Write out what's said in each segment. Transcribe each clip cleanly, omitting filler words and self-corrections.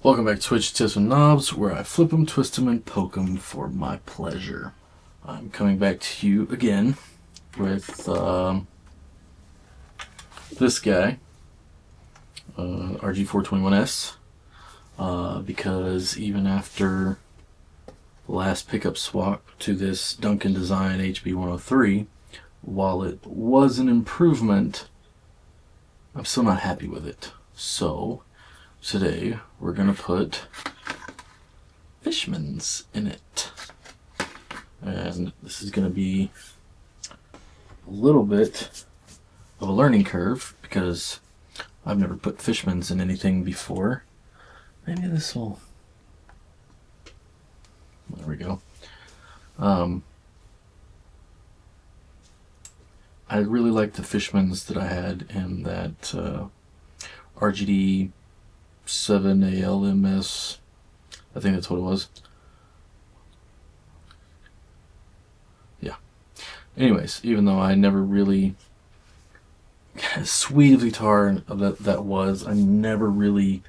Welcome back to Switch Tips and Knobs, where I flip them, twist them, and poke them for my pleasure. I'm coming back to you again with this guy, RG421S, because even after the last pickup swap to this Duncan Design HB103, while it was an improvement, I'm still not happy with it. So today we're gonna put Fishmans in it, and this is gonna be a little bit of a learning curve because I've never put Fishmans in anything before. Maybe this will, there we go. I really like the Fishmans that I had in that RGD 7ALMS, I think that's what it was. Yeah. Anyways, even though I never really, as sweet of guitar that was, I never really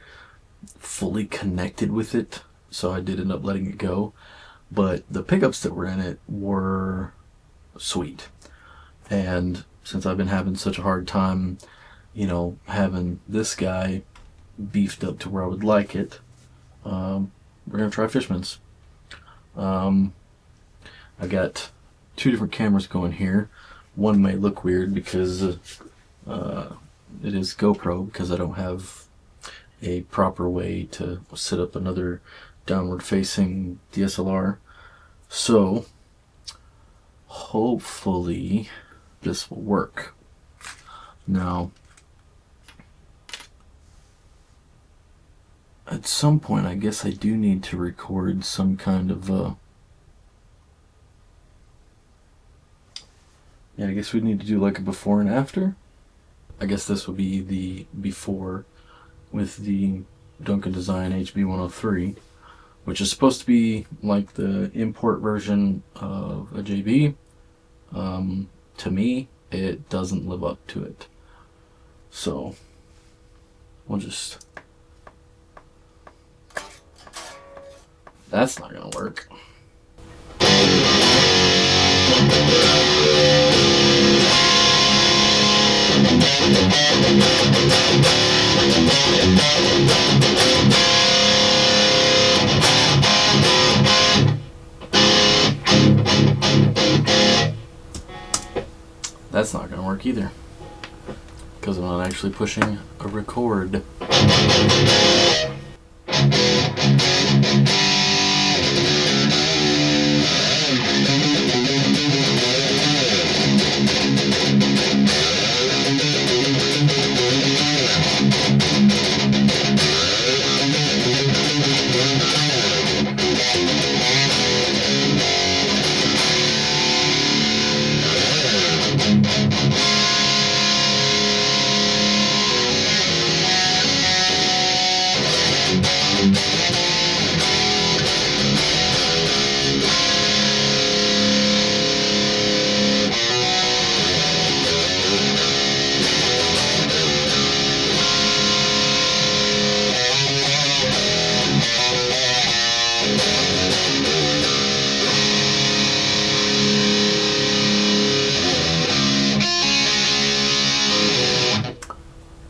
fully connected with it, so I did end up letting it go. But the pickups that were in it were sweet, and since I've been having such a hard time, you know, having this guy beefed up to where I would like it, we're gonna try Fishmans. I got two different cameras going here. One may look weird because it is GoPro, because I don't have a proper way to set up another downward facing DSLR. So hopefully this will work. Now, at some point, I guess I do need to record some kind of yeah, I guess we need to do like a before and after. I guess this would be the before with the Duncan Design HB103, which is supposed to be like the import version of a JB. To me, it doesn't live up to it. So we'll just, that's not gonna work. That's not gonna work either, because I'm not actually pushing a record.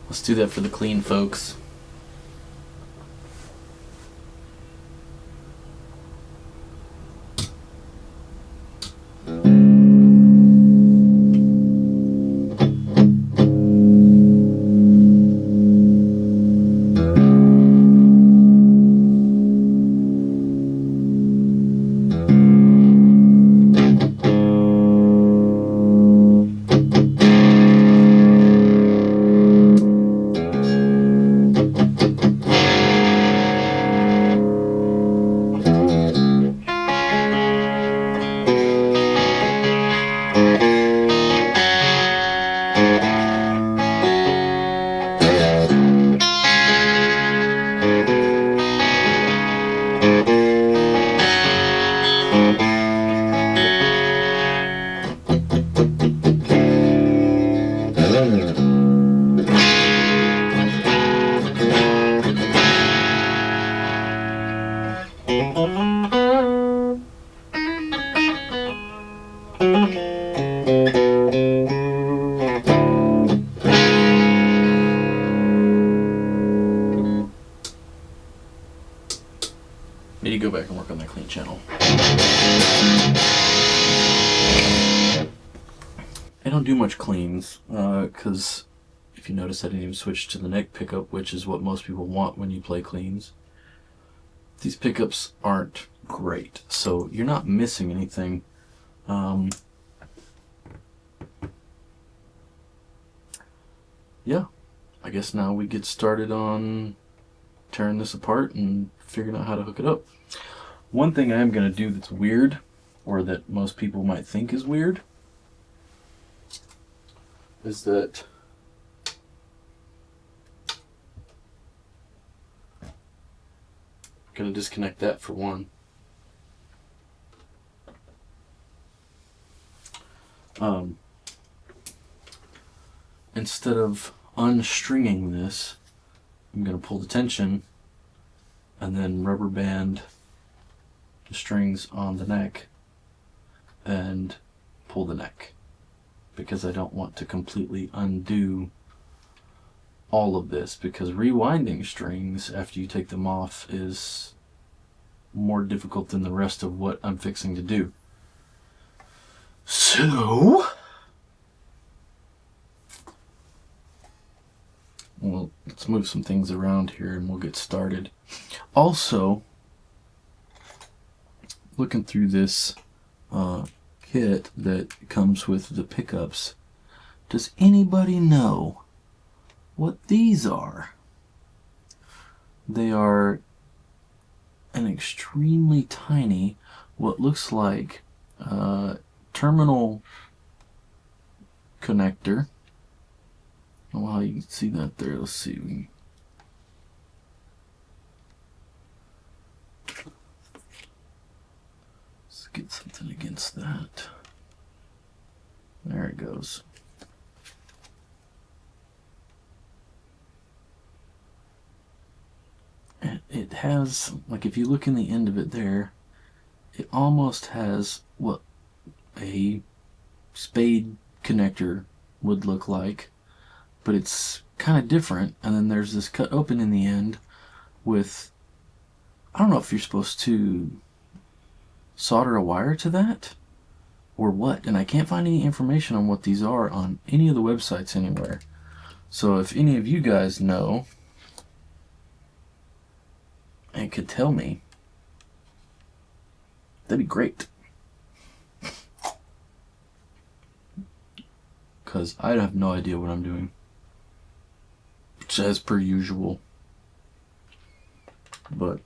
Let's do that for the clean folks. Need to go back and work on that clean channel. I don't do much cleans, because if you notice I didn't even switch to the neck pickup, which is what most people want when you play cleans. These pickups aren't great, so you're not missing anything. Yeah, I guess now we get started on tearing this apart and figuring out how to hook it up. One thing I am going to do that's weird, or that most people might think is weird, is that I'm going to disconnect that for one. Instead of unstringing this, I'm going to pull the tension and then rubber band the strings on the neck and pull the neck, because I don't want to completely undo all of this, because rewinding strings after you take them off is more difficult than the rest of what I'm fixing to do. So, well, let's move some things around here and we'll get started. Also, looking through this kit that comes with the pickups, does anybody know what these are? They are an extremely tiny, what looks like terminal connector. I don't know how you can see that there. Let's see. Let's get something against that. There it goes. And it has, like, if you look in the end of it there, it almost has what a spade connector would look like, but it's kind of different. And then there's this cut open in the end with, I don't know if you're supposed to solder a wire to that or what, and I can't find any information on what these are on any of the websites anywhere. So if any of you guys know and could tell me, that'd be great, because I have no idea what I'm doing, which as per usual. But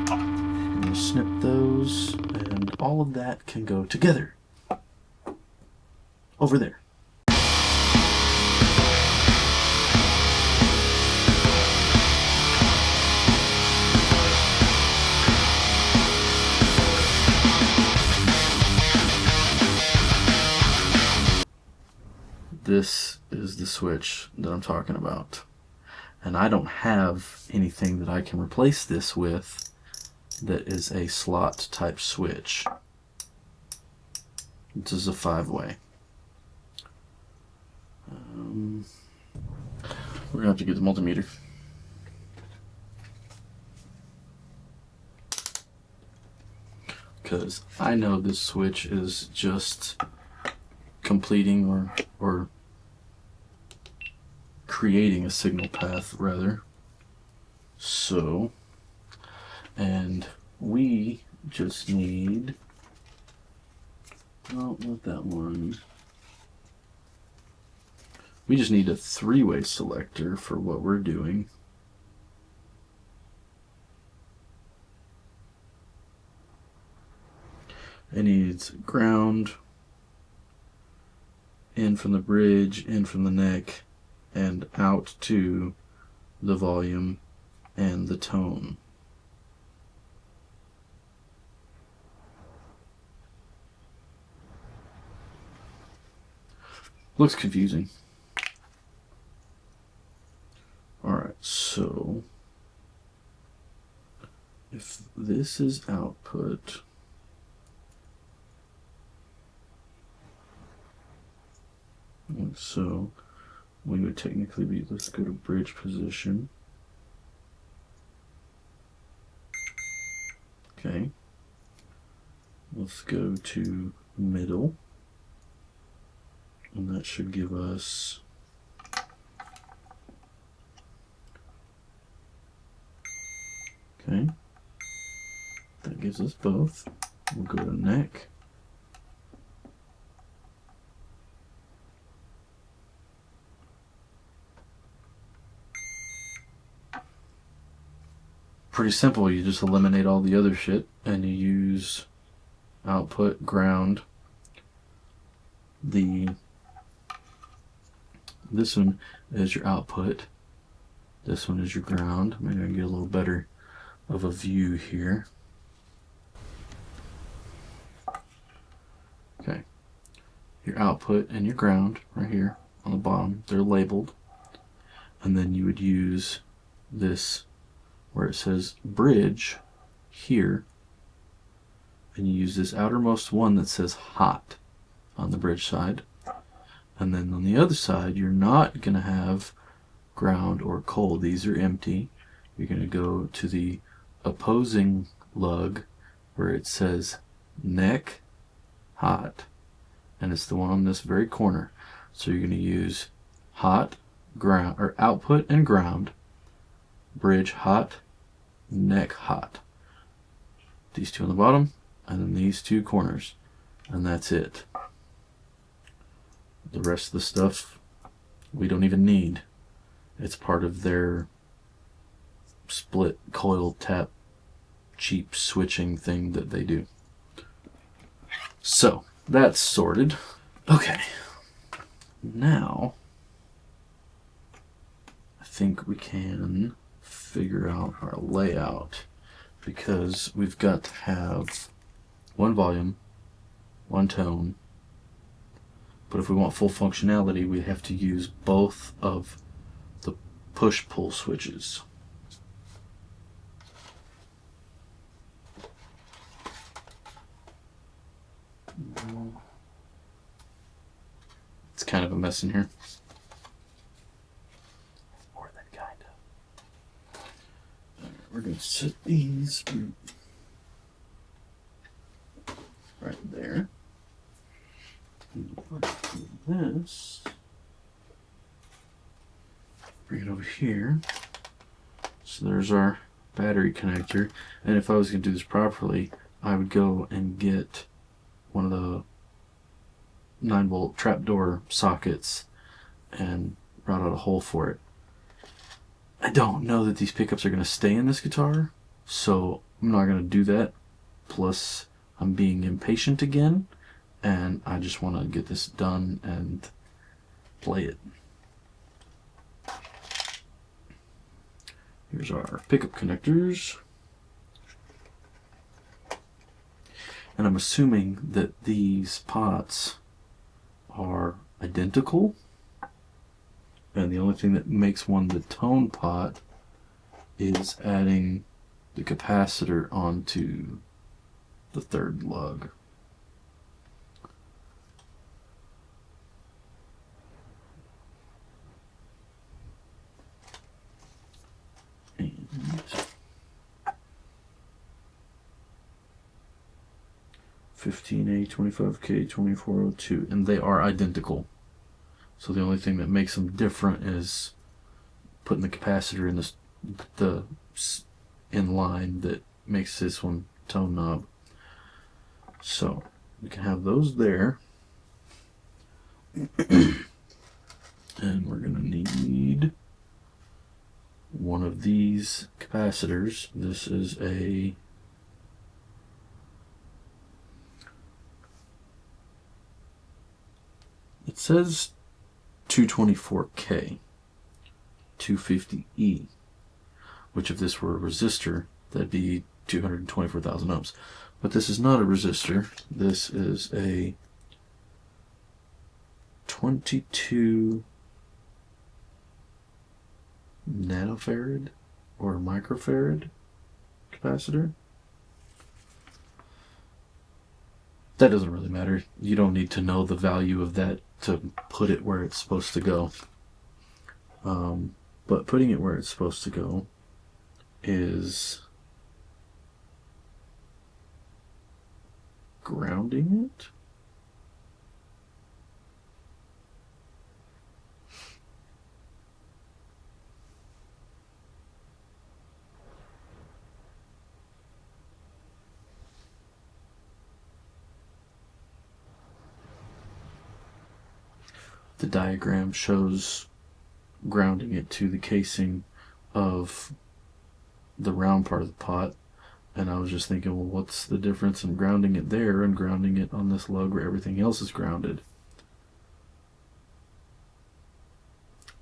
I'm going to snip those, and all of that can go together over there. this is the switch that I'm talking about. And I don't have anything that I can replace this with that is a slot type switch. This is a 5-way. We're gonna have to get the multimeter. Because I know this switch is just completing or creating a signal path rather. So, and we just need, oh, not that one. We just need a 3-way selector for what we're doing. It needs ground, in from the bridge, in from the neck, and out to the volume and the tone. Looks confusing. Alright, so if this is output, so we would technically be, let's go to bridge position. Okay. Let's go to middle. And that should give us okay. That gives us both. We'll go to neck. Pretty simple. You just eliminate all the other shit and you use output, ground. This one is your output. This one is your ground. Maybe I can get a little better of a view here. Okay. Your output and your ground right here on the bottom, they're labeled. And then you would use this where it says bridge here. And you use this outermost one that says hot on the bridge side. And then on the other side, you're not going to have ground or cold. These are empty. You're going to go to the opposing lug where it says neck hot, and it's the one on this very corner. So you're going to use hot, ground, or output and ground, bridge hot, neck hot. These two on the bottom, and then these two corners, and that's it. The rest of the stuff we don't even need. It's part of their split coil tap cheap switching thing that they do. So that's sorted. Okay, now I think we can figure out our layout, because we've got to have one volume, one tone. But if we want full functionality, we have to use both of the push-pull switches. It's kind of a mess in here. More than kind of. All right, we're going to set these right there. This, bring it over here. So there's our battery connector, and if I was going to do this properly, I would go and get one of the 9-volt trapdoor sockets and route out a hole for it. I don't know that these pickups are going to stay in this guitar, so I'm not going to do that. Plus, I'm being impatient again, and I just want to get this done and play it. Here's our pickup connectors. And I'm assuming that these pots are identical. And the only thing that makes one the tone pot is adding the capacitor onto the third lug. And 15A, 25K, 2402, and they are identical. So the only thing that makes them different is putting the capacitor in the in line that makes this one tone knob. So we can have those there. And we're gonna need one of these capacitors. This is it says 224K, 250E, which if this were a resistor, that'd be 224,000 ohms. But this is not a resistor. This is a 22 nanofarad or microfarad capacitor. That doesn't really matter. You don't need to know the value of that to put it where it's supposed to go. But putting it where it's supposed to go is grounding it. The diagram shows grounding it to the casing of the round part of the pot, and I was just thinking, well, what's the difference in grounding it there and grounding it on this lug where everything else is grounded?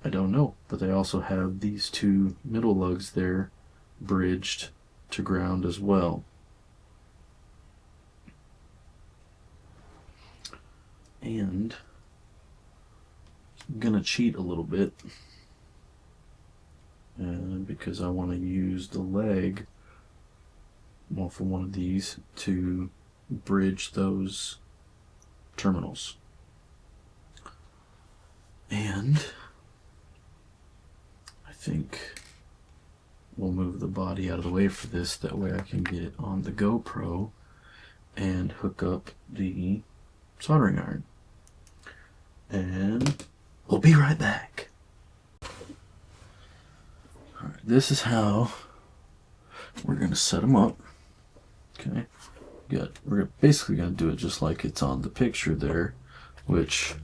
I don't know, but they also have these two middle lugs there bridged to ground as well. And I'm gonna cheat a little bit, and because I want to use the leg off of one of these to bridge those terminals. And I think we'll move the body out of the way for this, that way I can get it on the GoPro and hook up the soldering iron. And we'll be right back. Alright, this is how we're going to set them up. Okay, we're basically going to do it just like it's on the picture there, which,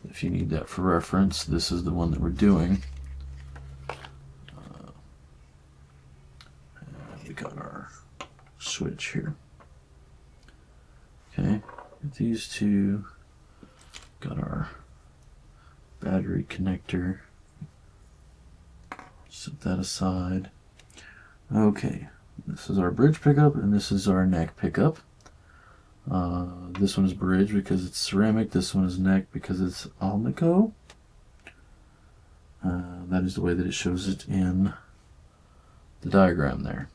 if you need that for reference, this is the one that we're doing. We got our switch here. Okay, these two, got our battery connector. Set that aside. Okay, this is our bridge pickup and this is our neck pickup. This one is bridge because it's ceramic. This one is neck because it's Alnico. That is the way that it shows it in the diagram there.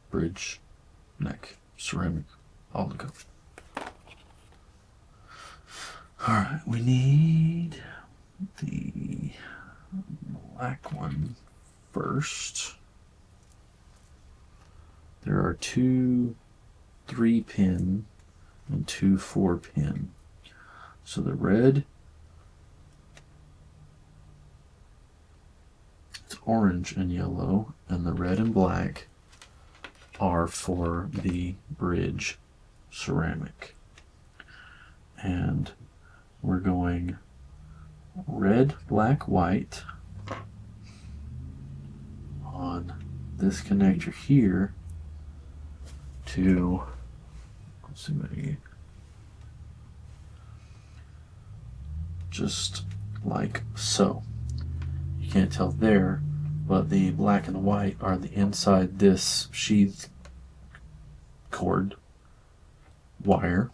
Bridge, neck, ceramic, Alnico. Alright, we need the black one first. There are two 3-pin and two 4-pin. So the red, it's orange and yellow, and the red and black are for the bridge ceramic. And we're going red, black, white on this connector here to, let's see, maybe just like so. You can't tell there, but the black and the white are the inside this sheath cord wire,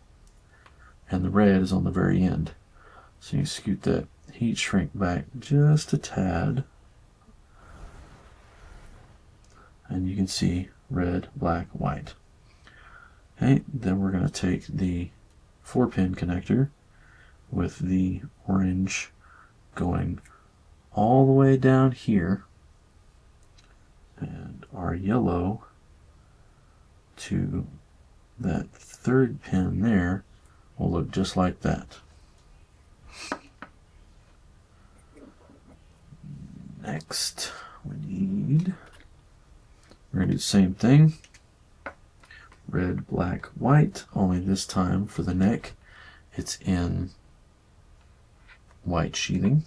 and the red is on the very end. So you scoot that heat shrink back just a tad. And you can see red, black, white. Okay, then we're going to take the 4-pin connector with the orange going all the way down here, and our yellow to that 3rd pin there will look just like that. Next, we're going to do the same thing. Red, black, white, only this time for the neck it's in white sheathing.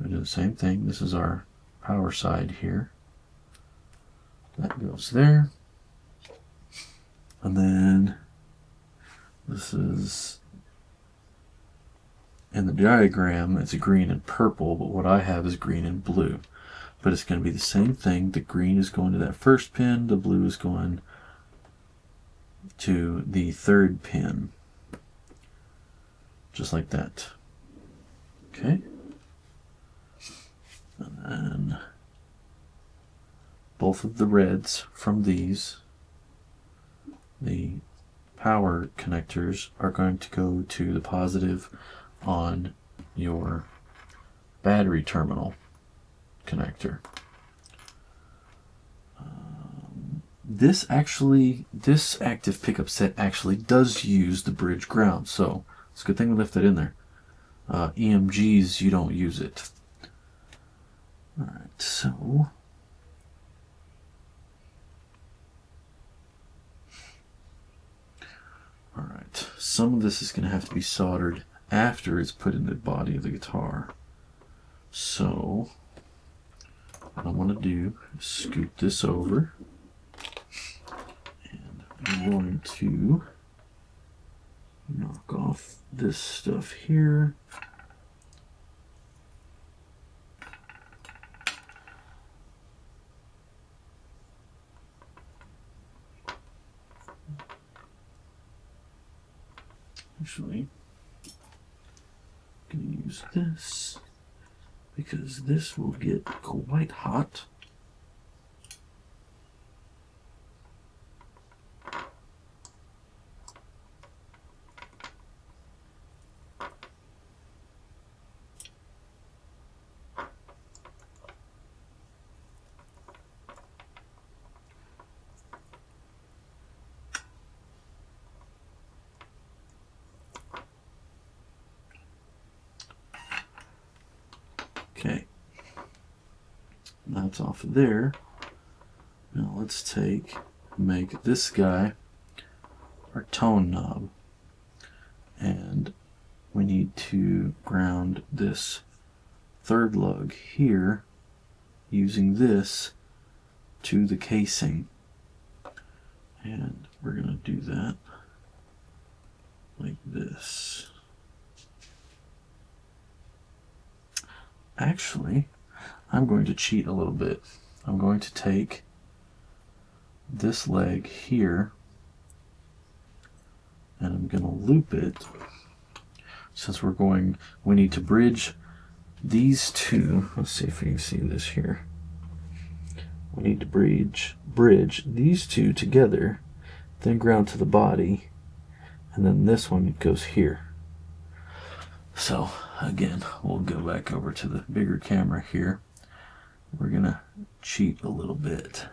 We do the same thing. This is our power side here. That goes there. And then this is, in the diagram, it's green and purple, but what I have is green and blue. But it's going to be the same thing. The green is going to that 1st pin, the blue is going to the 3rd pin. Just like that. Okay. And then both of the reds from these, the power connectors, are going to go to the positive on your battery terminal connector. This active pickup set actually does use the bridge ground, so it's a good thing we left that in there. EMGs, you don't use it. Alright, so alright, some of this is going to have to be soldered after it's put in the body of the guitar. So what I want to do is scoot this over, and I'm going to knock off this stuff here. Actually, I'm going to use this because this will get quite hot. Okay, that's off of there. Now let's make this guy our tone knob, and we need to ground this 3rd lug here using this to the casing, and we're going to do that like this. Actually, I'm going to cheat a little bit. I'm going to take this leg here and I'm going to loop it. Since we need to bridge these two. Let's see if you can see this here. We need to bridge these two together, then ground to the body, and then this one goes here. So again, we'll go back over to the bigger camera here. We're gonna cheat a little bit.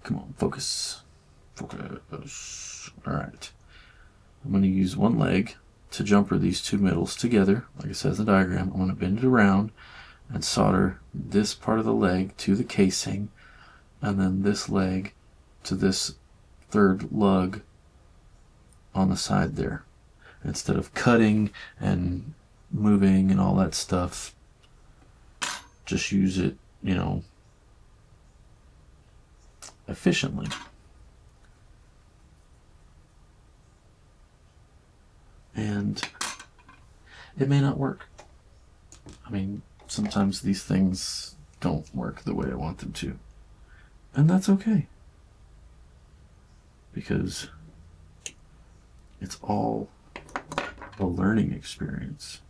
Come on, focus. Focus. Alright. I'm gonna use one leg to jumper these two middles together, like it says in the diagram. I'm gonna bend it around and solder this part of the leg to the casing, and then this leg to this 3rd lug on the side there. Instead of cutting and moving and all that stuff, just use it, efficiently. And it may not work. I mean, sometimes these things don't work the way I want them to. And that's okay. Because it's all a learning experience.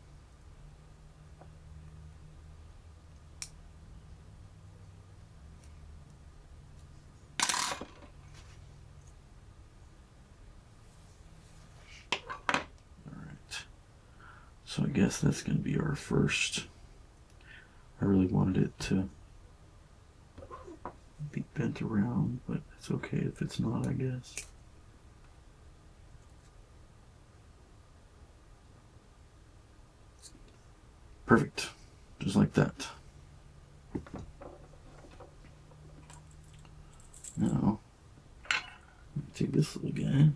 So I guess that's going to be our first. I really wanted it to be bent around, but it's okay if it's not, I guess. Perfect. Just like that. Now, take this little guy.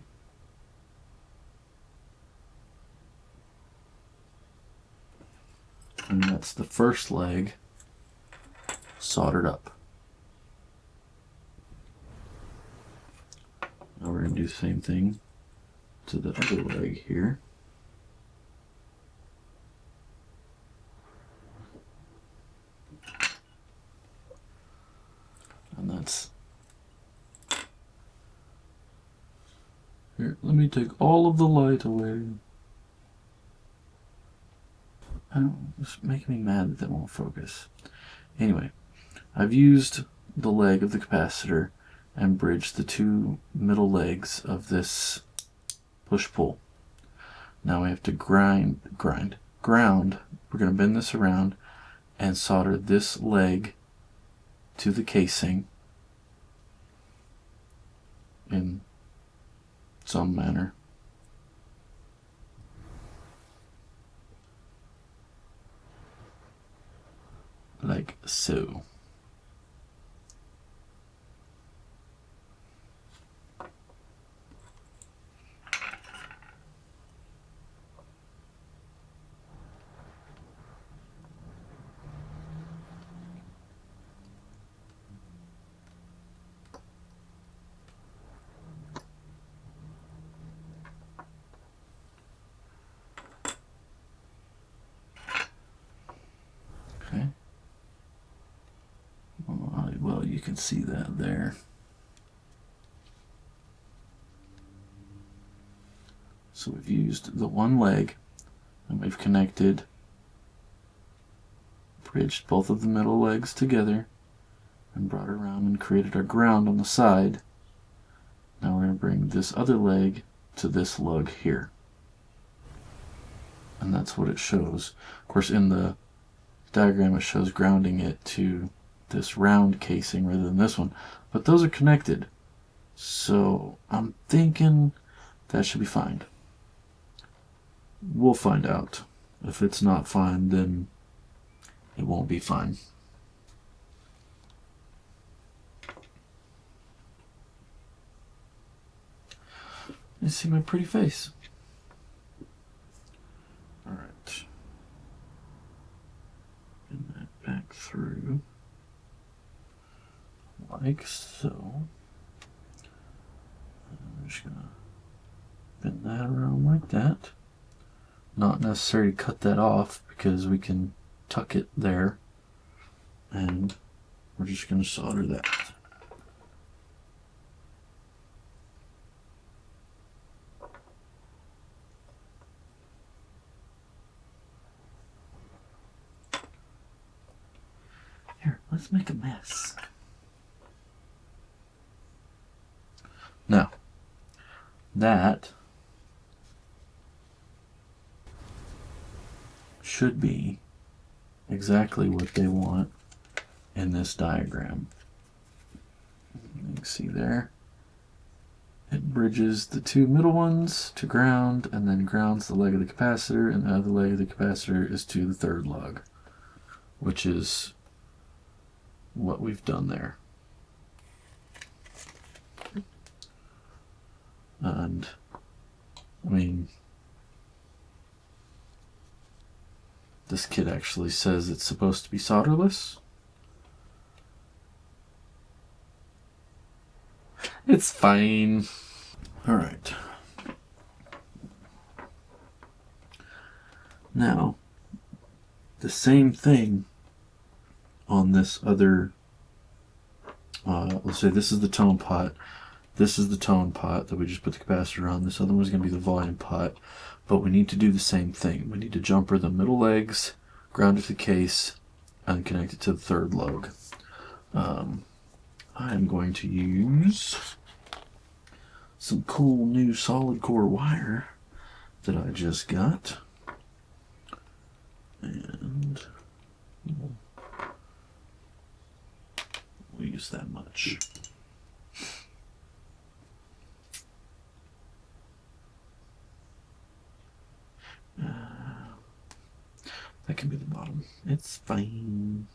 And that's the first leg soldered up. Now we're going to do the same thing to the other leg here. And that's... Here, let me take all of the light away. It's making me mad that that won't focus. Anyway, I've used the leg of the capacitor and bridged the two middle legs of this push-pull. Now we have to ground. We're going to bend this around and solder this leg to the casing in some manner. Like so. Okay. Well, you can see that there. So we've used the one leg and we've connected, bridged both of the middle legs together and brought it around and created our ground on the side. Now we're going to bring this other leg to this lug here. And that's what it shows. Of course, in the diagram it shows grounding it to this round casing rather than this one, but those are connected, so I'm thinking that should be fine. We'll find out. If it's not fine, then it won't be fine. You see my pretty face. All right, bend that back through like so. I'm just gonna bend that around like that. Not necessary to cut that off because we can tuck it there, and we're just gonna solder that. Here, let's make a mess. Now, that should be exactly what they want in this diagram. You can see there, it bridges the two middle ones to ground and then grounds the leg of the capacitor, and the other leg of the capacitor is to the third lug, which is what we've done there. And I mean, this kit actually says it's supposed to be solderless. It's fine. All right. Now, the same thing on this other, let's say this is the tone pot, This is the tone pot that we just put the capacitor on. This other one's going to be the volume pot. But we need to do the same thing. We need to jumper the middle legs, ground it to the case, and connect it to the third lug. I'm going to use some cool new solid core wire that I just got. And we'll use that much. That can be the bottom. It's fine.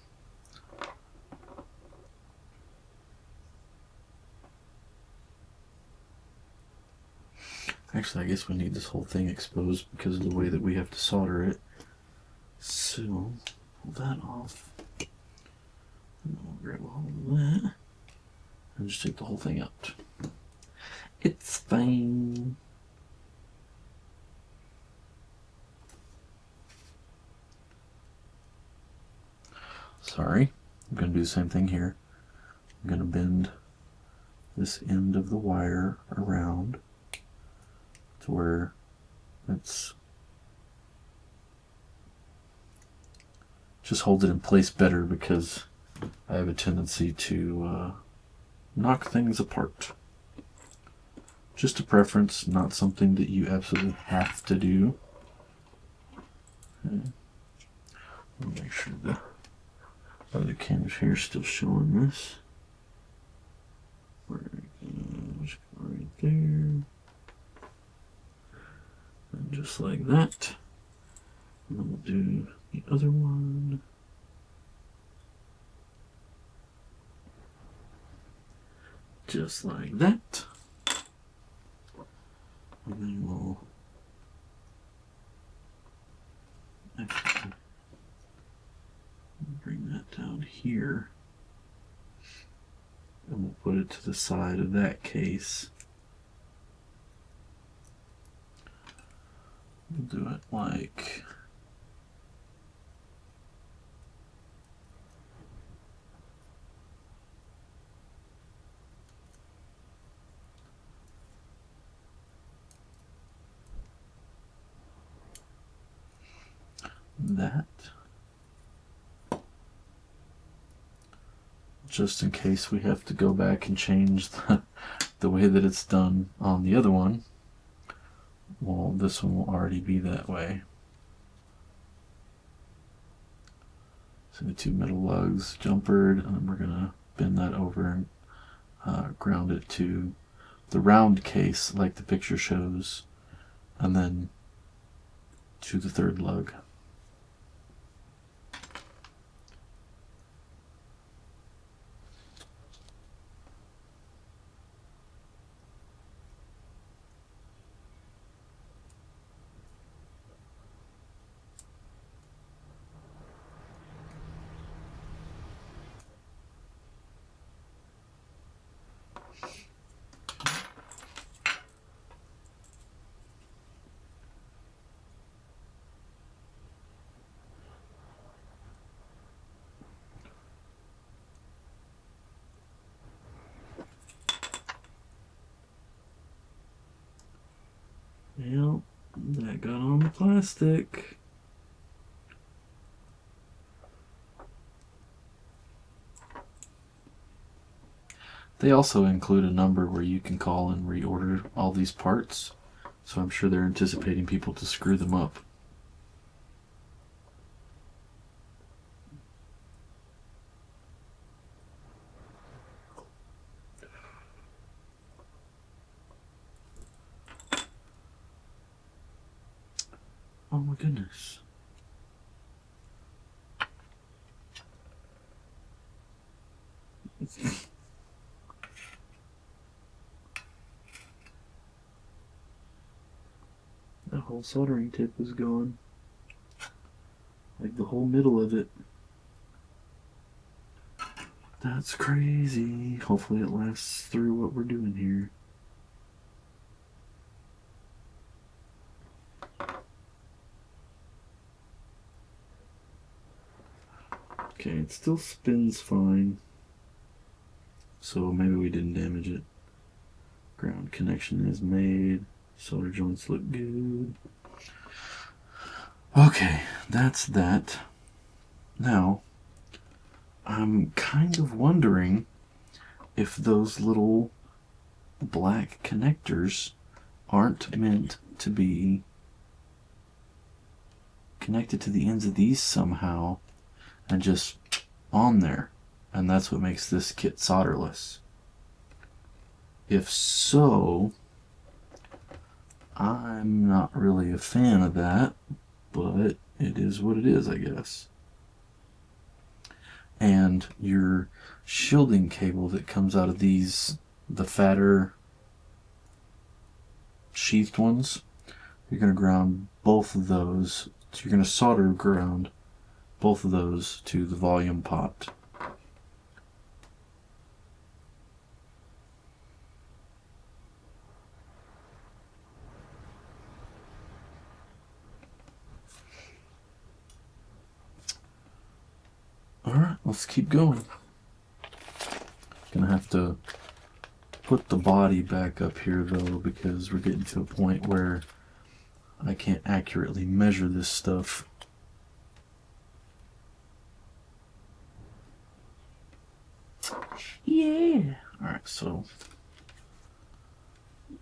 Actually, I guess we need this whole thing exposed because of the way that we have to solder it. So, pull that off. And I'll grab a hold of that. And just take the whole thing out. It's fine. Sorry, I'm going to do the same thing here. I'm going to bend this end of the wire around to where it's just holds it in place better, because I have a tendency to knock things apart. Just a preference, not something that you absolutely have to do. Okay. I'll make sure the other camera's here is still showing this. Right there. And just like that. And then we'll do the other one. Just like that. And then we'll actually bring that down here. And we'll put it to the side of that case. We'll do it like that, just in case we have to go back and change the way that it's done on the other one. Well, this one will already be that way. So the two middle lugs jumpered, and then we're going to bend that over and ground it to the round case like the picture shows, and then to the third lug. Well, that got on the plastic. They also include a number where you can call and reorder all these parts, so I'm sure they're anticipating people to screw them up. Oh my goodness. That whole soldering tip is gone. Like the whole middle of it. That's crazy. Hopefully it lasts through what we're doing here. Okay, it still spins fine. So maybe we didn't damage it. Ground connection is made. Solder joints look good. Okay, that's that. Now, I'm kind of wondering if those little black connectors aren't meant to be connected to the ends of these somehow and just on there, and that's what makes this kit solderless. If so, I'm not really a fan of that, but it is what it is, I guess. And your shielding cable that comes out of these, the fatter sheathed ones, you're going to ground both of those. So you're going to solder ground both of those to the volume pot. Alright, let's keep going. Gonna have to put the body back up here though, because we're getting to a point where I can't accurately measure this stuff. Yeah! Alright, so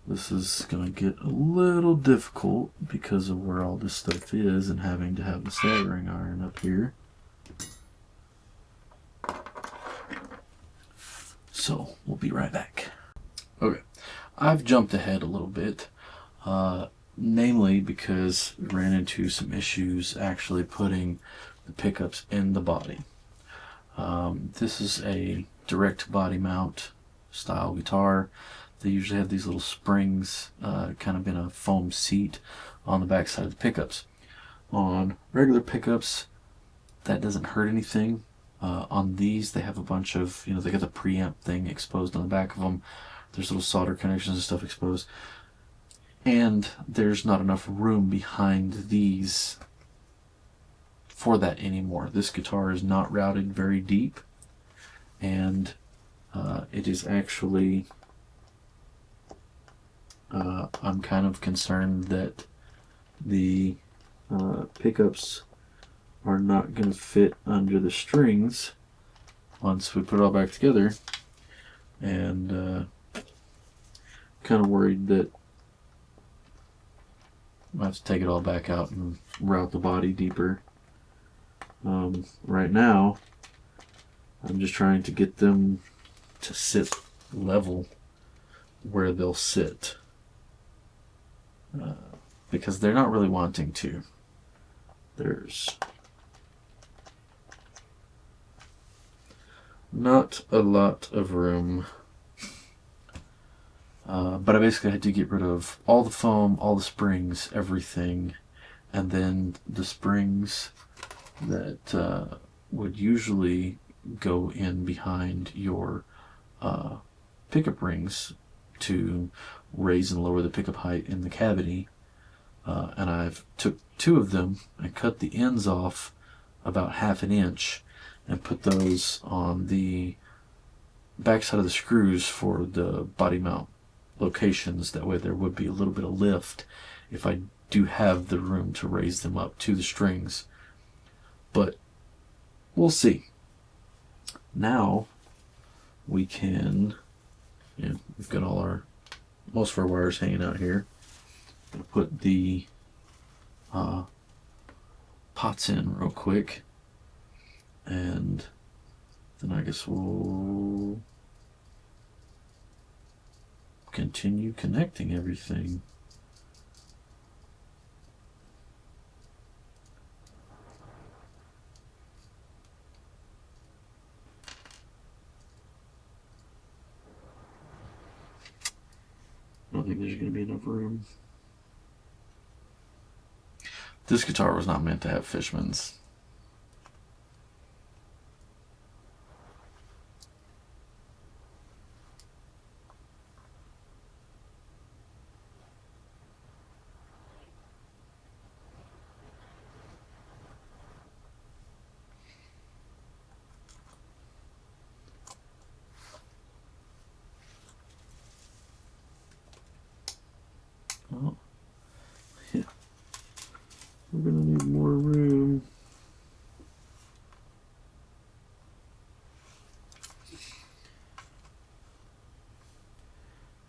this is gonna get a little difficult because of where all this stuff is and having to have the soldering iron up here. So we'll be right back. Okay, I've jumped ahead a little bit, namely because we ran into some issues actually putting the pickups in the body. This is a direct body mount style guitar. They usually have these little springs kind of in a foam seat on the back side of the pickups. On regular pickups, that doesn't hurt anything. On these, they have a bunch of, they got the preamp thing exposed on the back of them. There's little solder connections and stuff exposed. And there's not enough room behind these for that anymore. This guitar is not routed very deep, and it is actually, I'm kind of concerned that the pickups are not going to fit under the strings once we put it all back together, and kind of worried that I have to take it all back out and route the body deeper. Right now, I'm just trying to get them to sit level where they'll sit, because they're not really wanting to. There's not a lot of room, but I basically had to get rid of all the foam, all the springs, everything, and then the springs that would usually go in behind your pickup rings to raise and lower the pickup height in the cavity, and I've took two of them and cut the ends off about 1/2 inch and put those on the backside of the screws for the body mount locations. That way there would be a little bit of lift if I do have the room to raise them up to the strings. But we'll see. Now we can, we've got most of our wires hanging out here. I'm gonna put the pots in real quick, and then I guess we'll continue connecting everything. I don't think there's going to be enough room. This guitar was not meant to have Fishmans.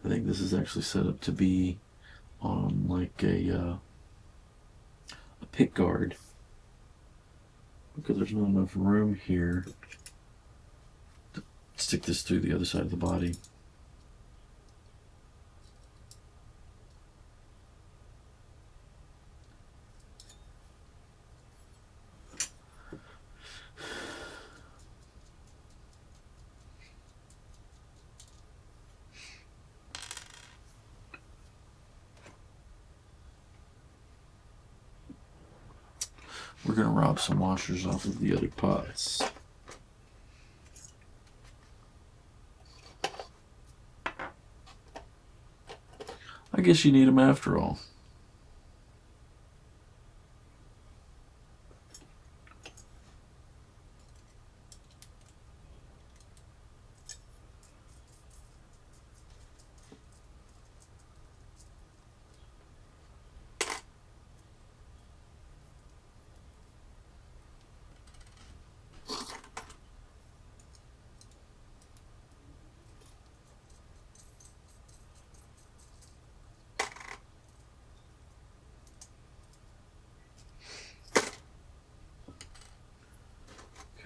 I think this is actually set up to be on like a pick guard, because there's not enough room here to stick this through the other side of the body. We're going to rob some washers off of the other pots. I guess you need them after all.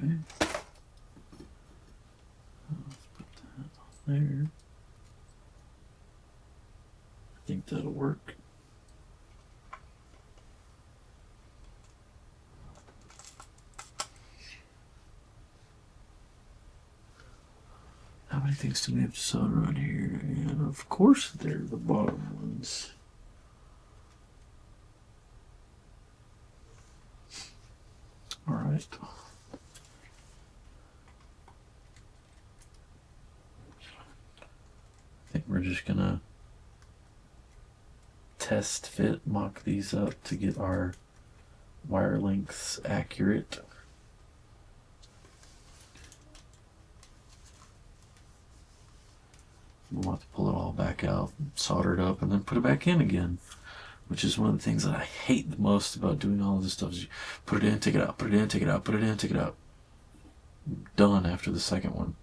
Okay. Let's put that on there. I think that'll work. How many things do we have to solder on here? And of course they're the bottom ones. All right. I think we're just gonna test fit, mock these up to get our wire lengths accurate. We'll have to pull it all back out, solder it up, and then put it back in again, which is one of the things that I hate the most about doing all of this stuff. Is you put it in, take it out, put it in, take it out, put it in, take it out. Done after the second one.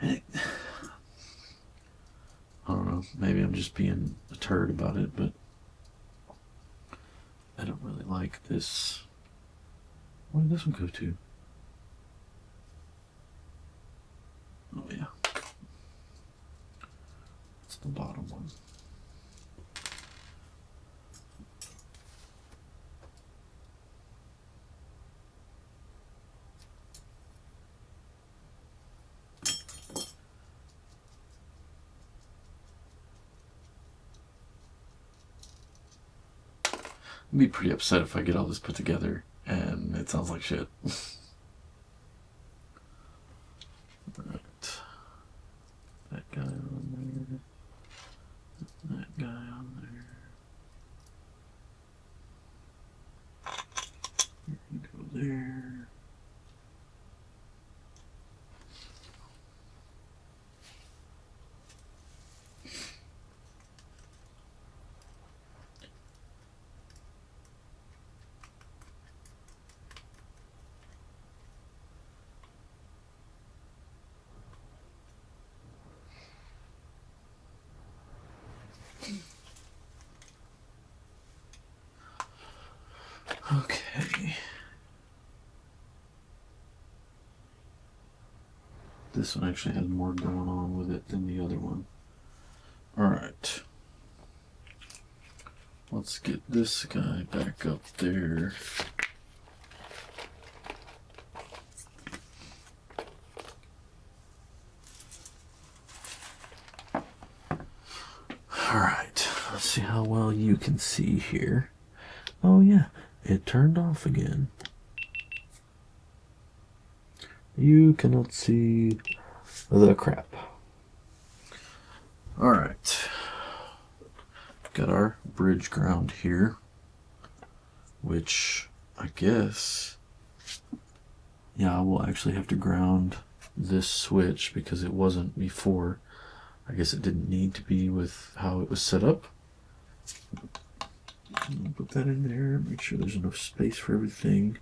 I don't know, maybe I'm just being a turd about it, but I don't really like this. Where did this one go to? Oh yeah. It's the bottom one. I'd be pretty upset if I get all this put together and it sounds like shit. Right. That guy on there. That guy on there. You go there. Okay. This one actually has more going on with it than the other one. Alright. Let's get this guy back up there. Alright, let's see how well you can see here. Oh yeah, it turned off again. You cannot see the crap. Alright. Got our bridge ground here, which I guess, yeah, I will actually have to ground this switch because it wasn't before. I guess it didn't need to be with how it was set up. Put that in there, make sure there's enough space for everything.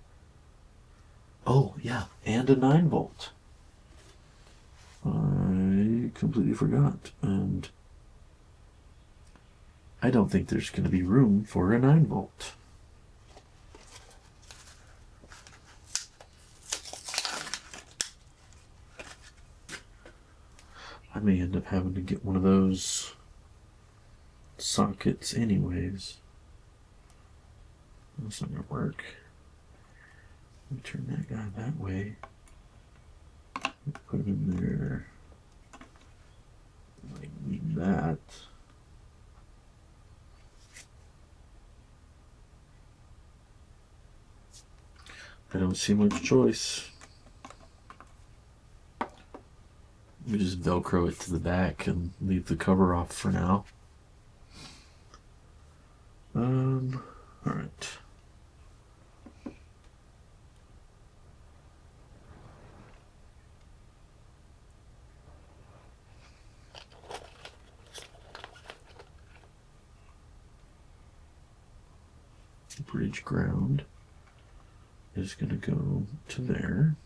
Oh, yeah, and a 9-volt. I completely forgot, and I don't think there's going to be room for a 9-volt. I may end up having to get one of those sockets anyways. That's not going to work. Let me turn that guy that way. Put him in there like that. I don't see much choice. We just Velcro it to the back and leave the cover off for now. All right. Bridge ground is going to go to there.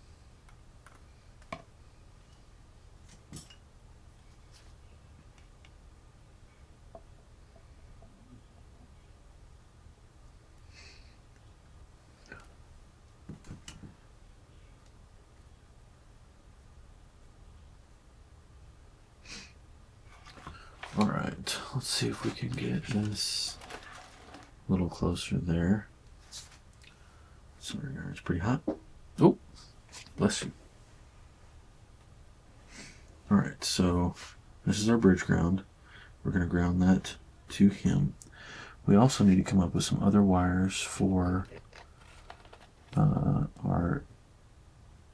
All right, let's see if we can get this a little closer there. Sorry, it's pretty hot. Oh, bless you. All right, so this is our bridge ground. We're going to ground that to him. We also need to come up with some other wires for our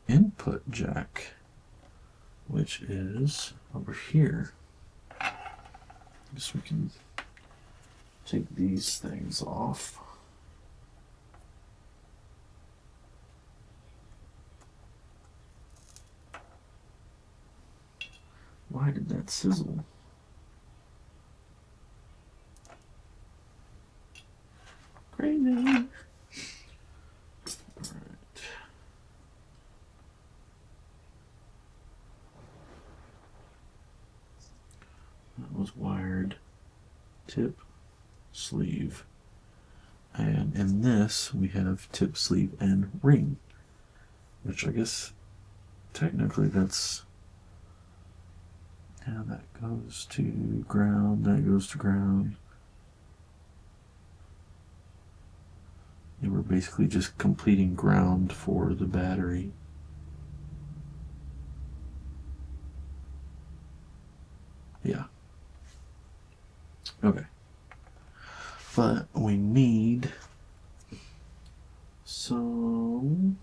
input jack, which is over here. I guess we can take these things off. Why did that sizzle? Crazy. All right. That was wired, tip, sleeve, and in this we have tip, sleeve, and ring, which I guess technically that's, yeah, that goes to ground, that goes to ground. And we're basically just completing ground for the battery. Yeah. Okay. But we need some,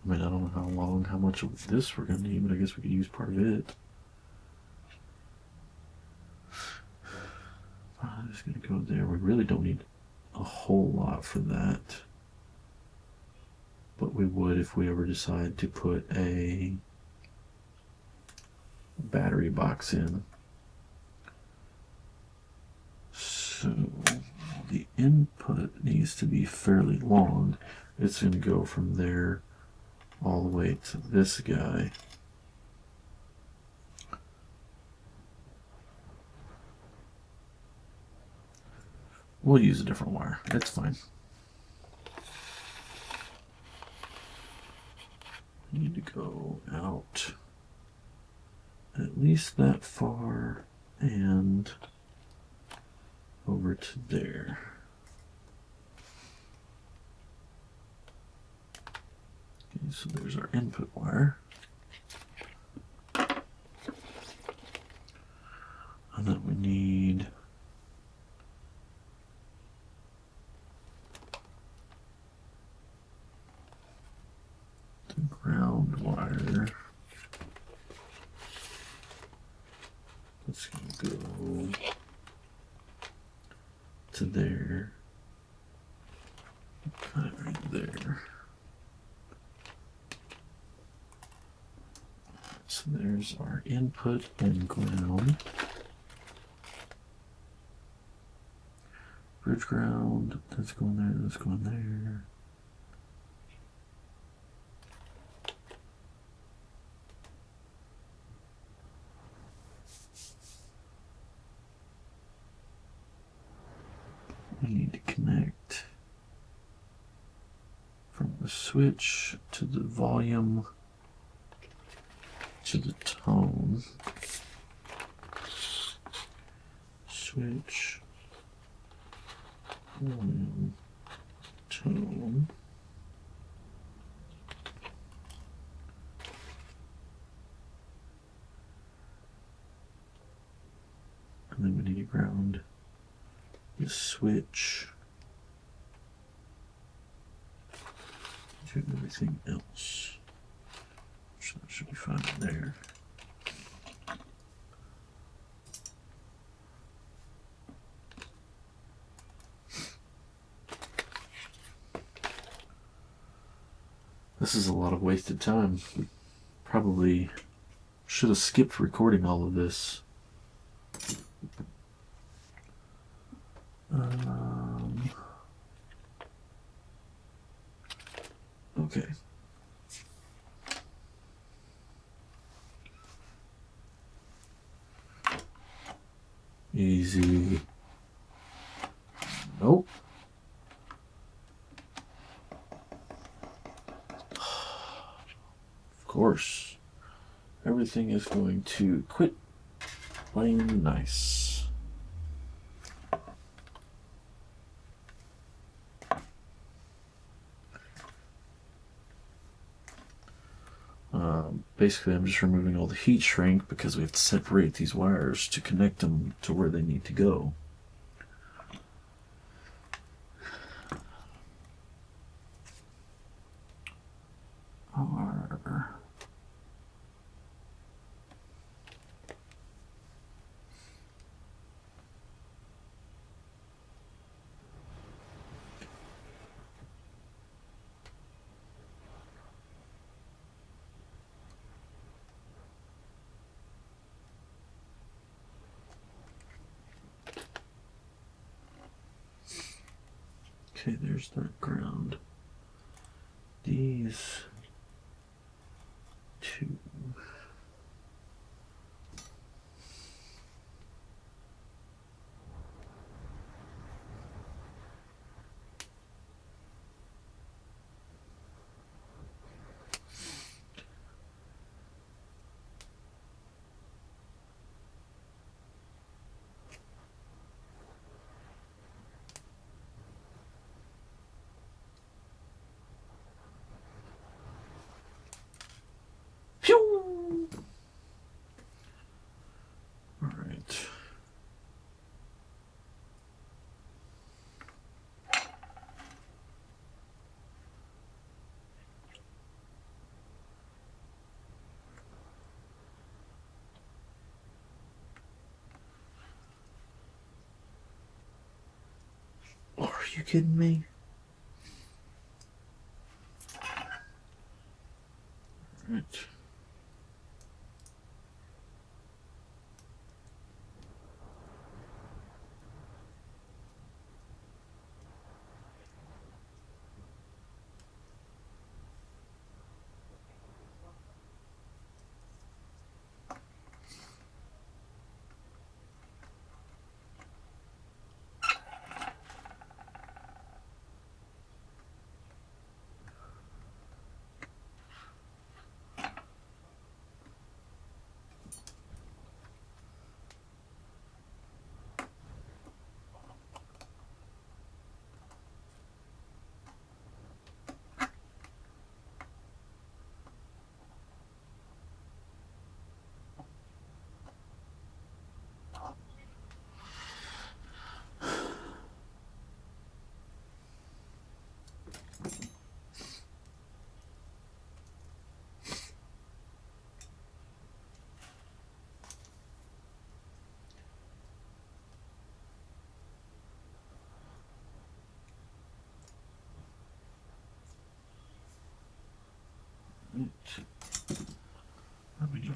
I mean, I don't know how much of this we're going to need, but I guess we could use part of it. I'm just going to go there. We really don't need a whole lot for that. But we would if we ever decide to put a battery box in. So the input needs to be fairly long. It's going to go from there all the way to this guy. We'll use a different wire. It's fine. Need to go out at least that far and over to there. Okay, so there's our input wire. And then we need the ground wire. That's going to go to there. Cut it right there. So there's our input and ground. Bridge ground, that's going there, that's going there. We need to connect from the switch to the volume to the tone. Switch, volume, tone. And then we need to ground the switch to everything else. So that should be fine there. This is a lot of wasted time. Probably should have skipped recording all of this. Okay. Easy. Nope. Of course. Everything is going to quit playing nice. Basically, I'm just removing all the heat shrink because we have to separate these wires to connect them to where they need to go. Okay, there's that ground. These two. Pew! All right. Are you kidding me? All right.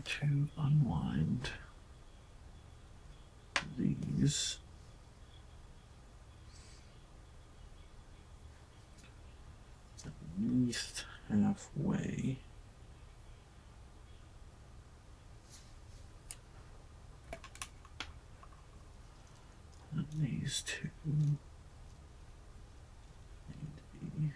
to unwind these at least halfway. And these two need to be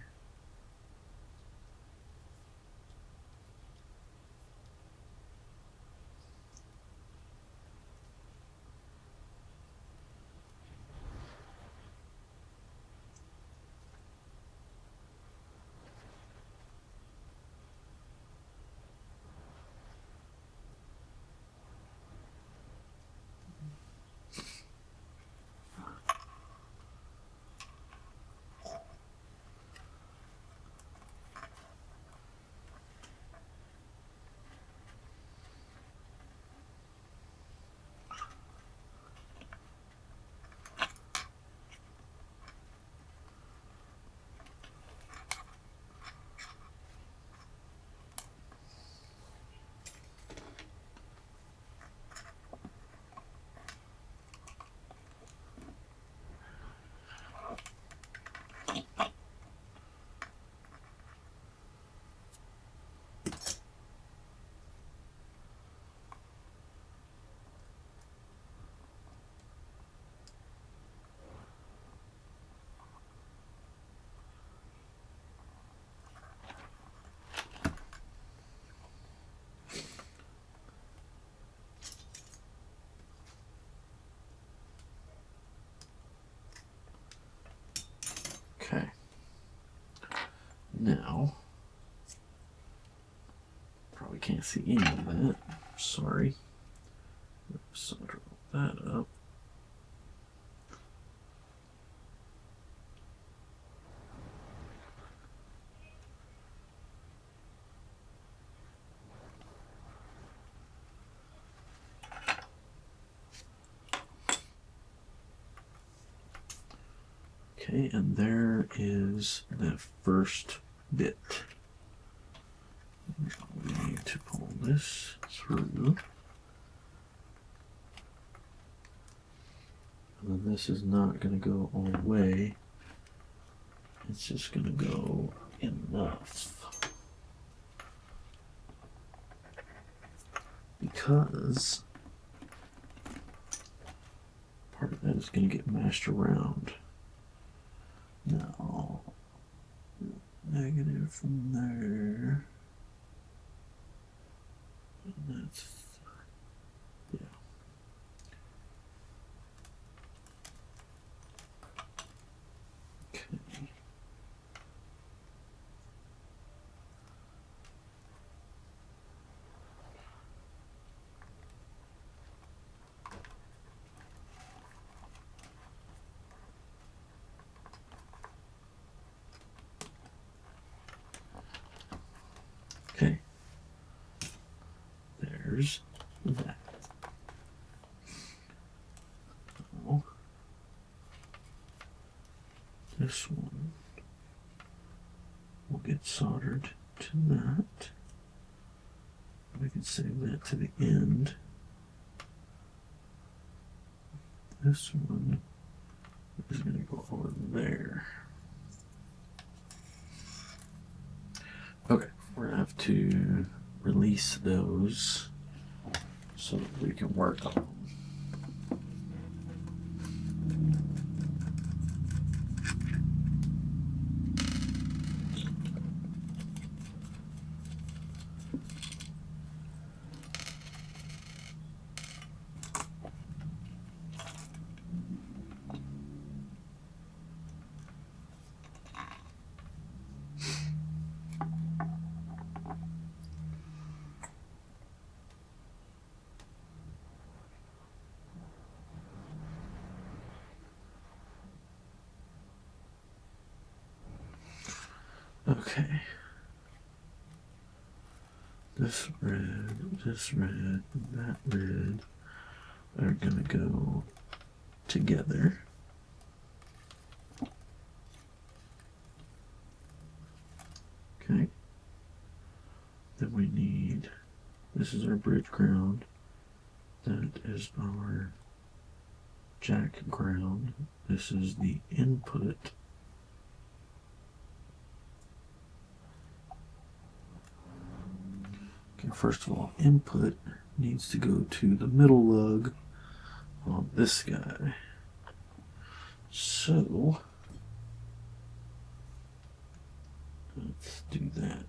okay. Now, probably can't see any of that. Sorry. Solder that up. Okay, and there is the first bit. We need to pull this through. And then this is not going to go all the way. It's just going to go enough. Because part of that is going to get mashed around. Now, negative from there. And that's, yeah. Okay. Okay. There's that. Now, this one will get soldered to that. We can save that to the end. This one is going to go over there. Okay, we're going to have to release those so that we can work on them. Okay. This red, and that red are gonna go together. Okay. Then we need This is our bridge ground. That is our jack ground. This is the input. Okay, first of all, input needs to go to the middle lug on this guy. So let's do that.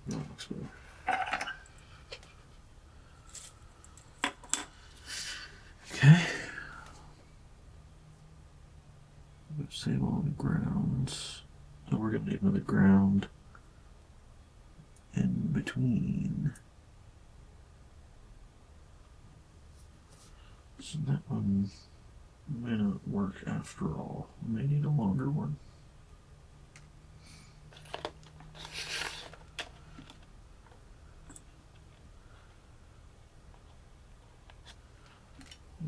That looks better. Okay. Let's save all the grounds. So we're going to need another ground in between. So that one may not work after all. We may need a longer one.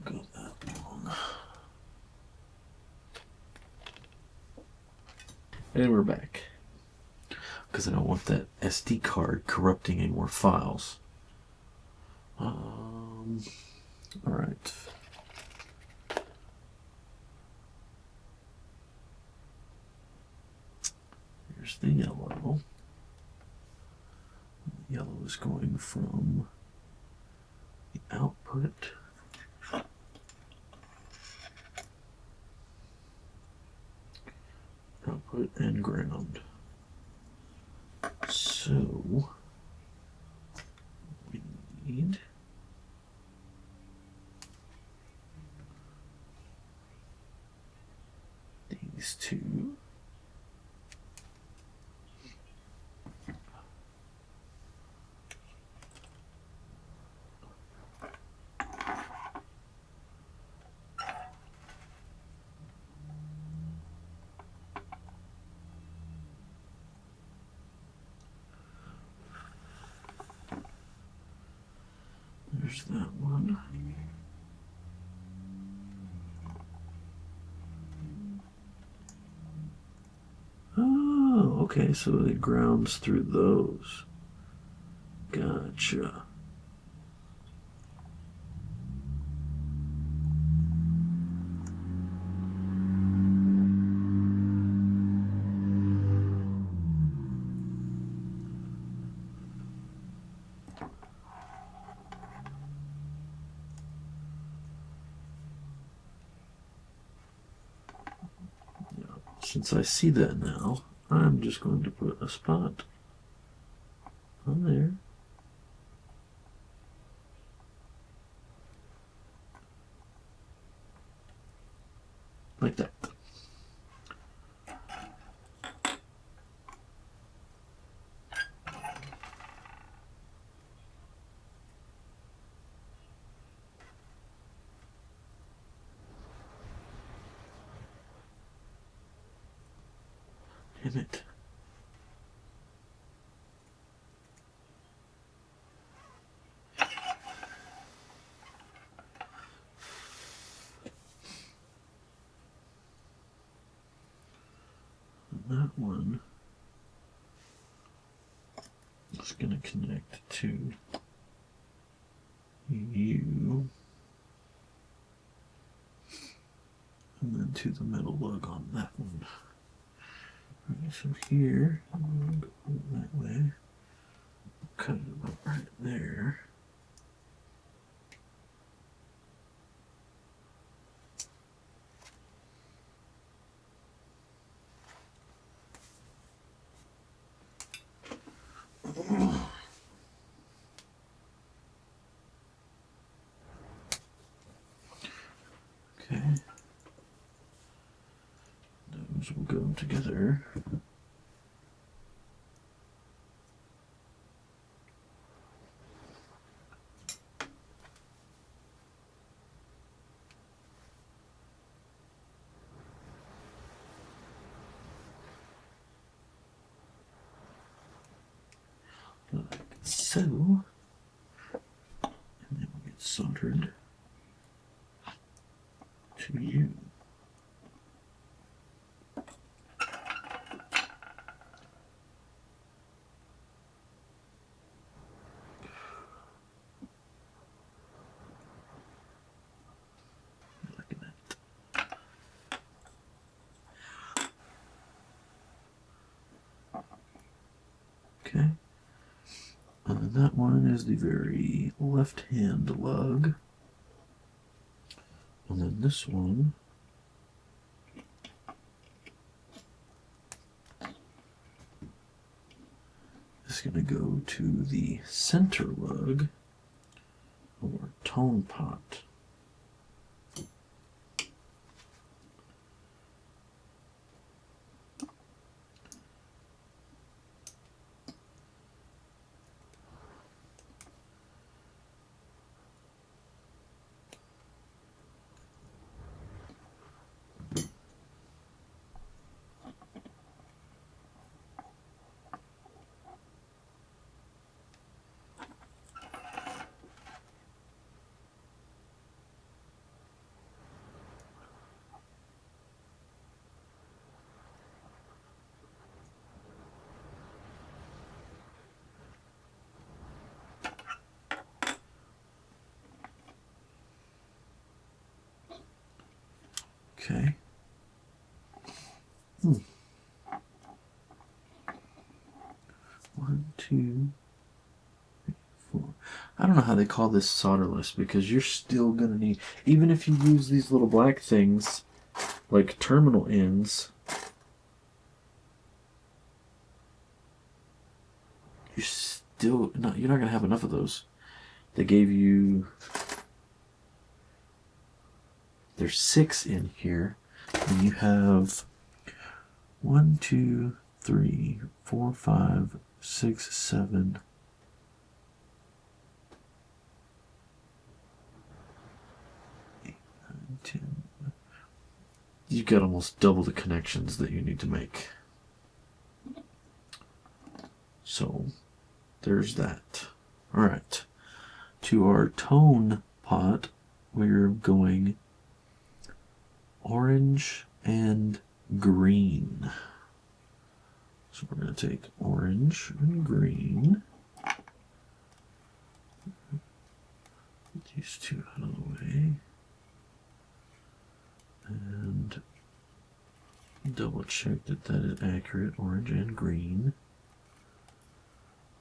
Go that long. And we're back. Because I don't want that SD card corrupting any more files. Alright. Here's the yellow. The yellow is going from the output and ground. So we need these two. There's that one. Oh, okay, so it grounds through those. Gotcha. Since I see that now, I'm just going to put a spot on there. Like that. Damn it. That one is going to connect to you and then to the middle lug on that one. Right, so here, I'm going to go that way, cut it about right there. Okay. Those will go together. Like so. And then we'll get soldered to you. Look at that. Okay. And then that one is the very left-hand lug. And then this one is going to go to the center lug or tone pot. Okay. 1, 2, 3, 4. I don't know how they call this solderless because you're still gonna need, even if you use these little black things like terminal ends, you're not gonna have enough of those. They gave you, there's 6 in here, and you have 1, 2, 3, 4, 5, 6, 7. 8, 9, 10. You got almost double the connections that you need to make. So there's that. All right. To our tone pot, we're going orange and green. So we're going to take orange and green. Get these two out of the way. And double check that that is accurate. Orange and green.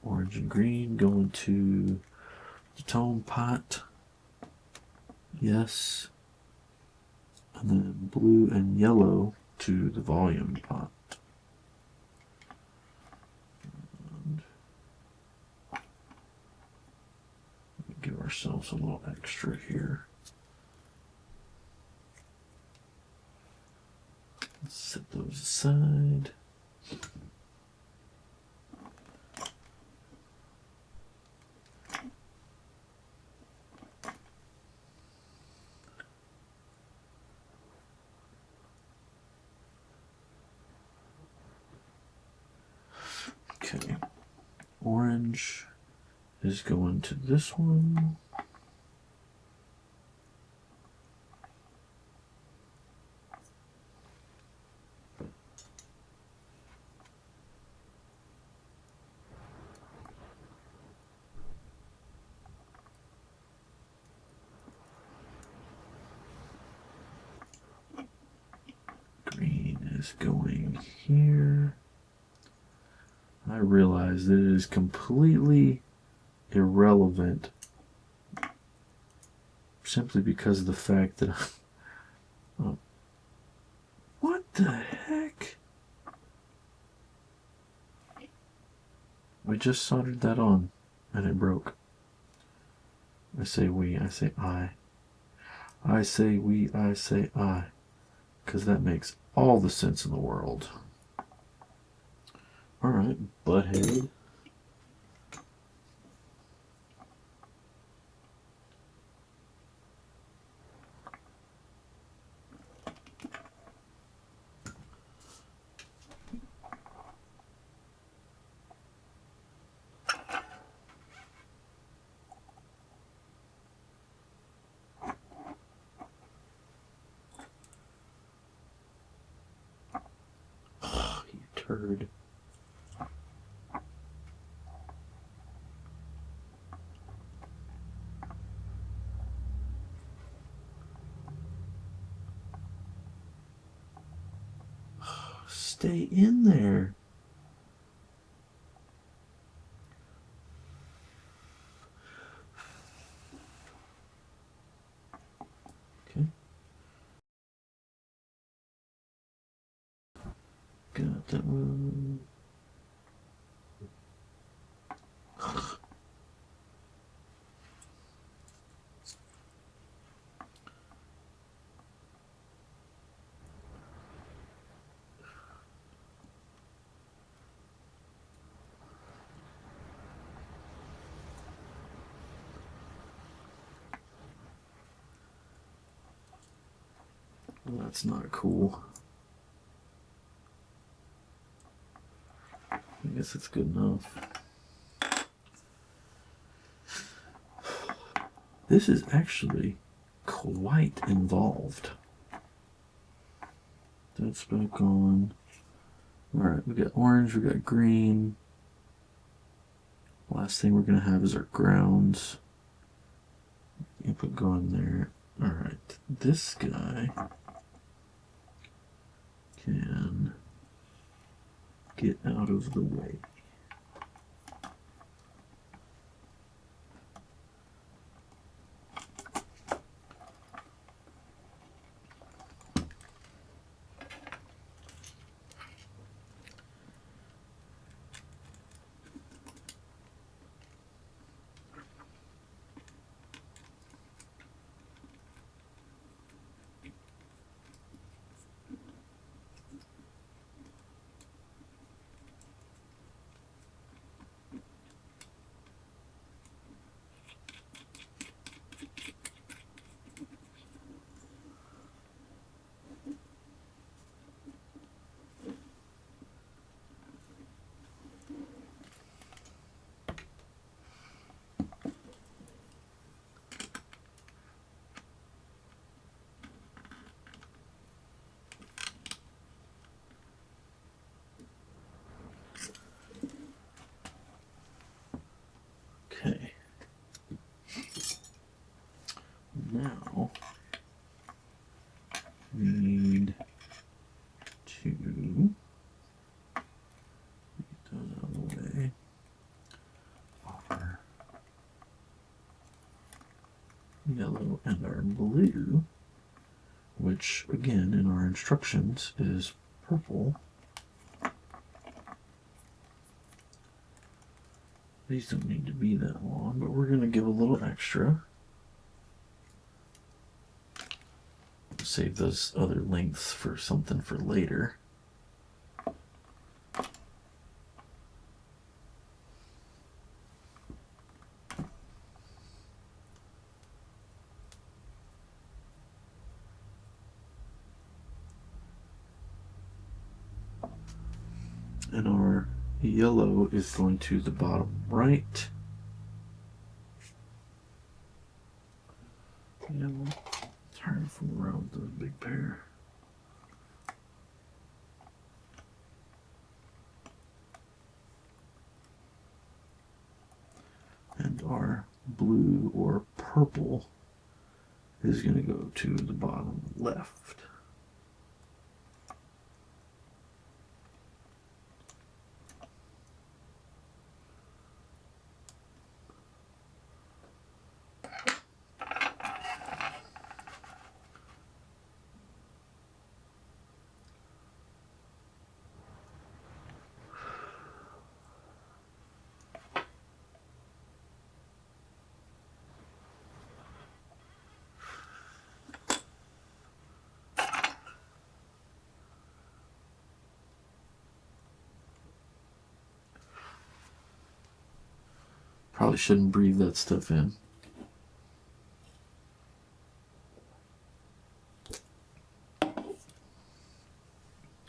Orange and green going to the tone pot. Yes. And then blue and yellow to the volume pot. And give ourselves a little extra here. Let's set those aside. Okay, orange is going to this one. Green is going here. I realize that it is completely irrelevant simply because of the fact that oh, what the heck? We just soldered that on and it broke. I say we, I say I. I say we, I say I. Because that makes all the sense in the world. Alright, butthead. You turd. Stay in there. Okay. Got that one. Well, that's not cool. I guess it's good enough. This is actually quite involved. That's back on. Alright, we got orange, we got green. Last thing we're going to have is our grounds. Input going there. Alright, this guy can get out of the way. Okay. Now we need to get those out of the way. Our yellow and our blue, which again in our instructions is purple. These don't need to be that long, but we're going to give a little extra. Save those other lengths for something for later. And our yellow is going to the bottom right. Yellow. It's hard to fool around with those big pair. And our blue or purple is going to go to the bottom left. Probably shouldn't breathe that stuff in.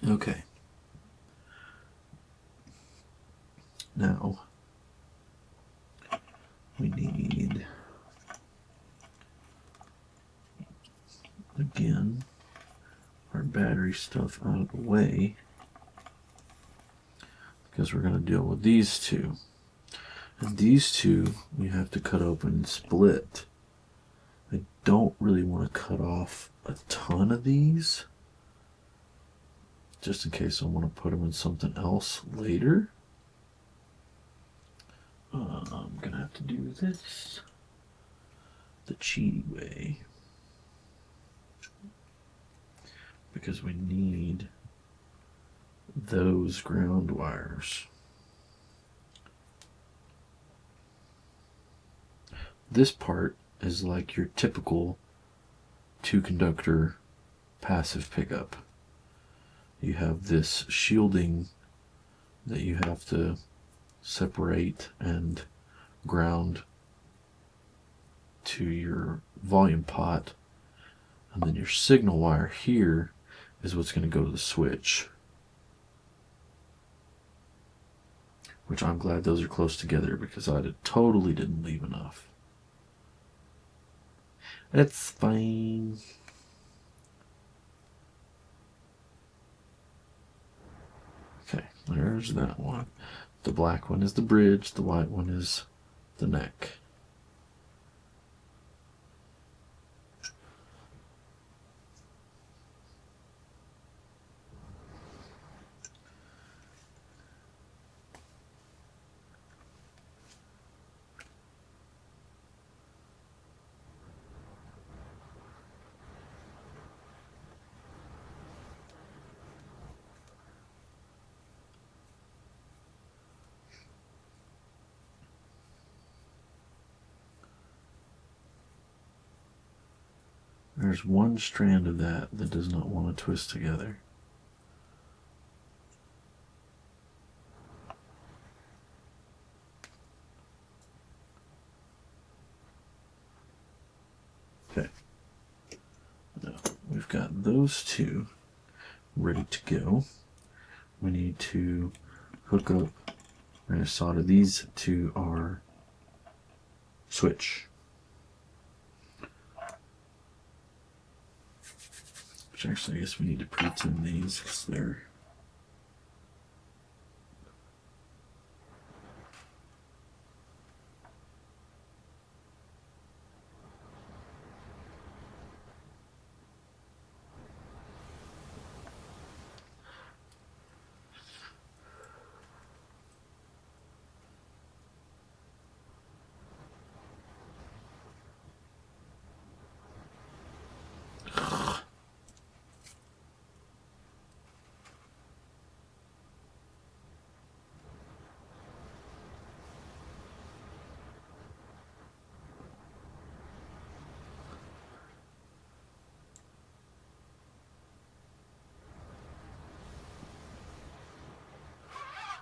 Okay. Now, we need, again, our battery stuff out of the way, because we're going to deal with these two. And these two, you have to cut open and split. I don't really want to cut off a ton of these, just in case I want to put them in something else later. I'm going to have to do this the cheaty way, because we need those ground wires. This part is like your typical 2-conductor passive pickup. You have this shielding that you have to separate and ground to your volume pot, and then your signal wire here is what's going to go to the switch, which I'm glad those are close together, because I totally didn't leave enough. It's fine. Okay, there's that one. The black one is the bridge, the white one is the neck. There's one strand of that does not want to twist together. Okay. Now, we've got those two ready to go. We need to hook up, we're going to solder these to our switch. Which actually, I guess we need to pre-tune these because they're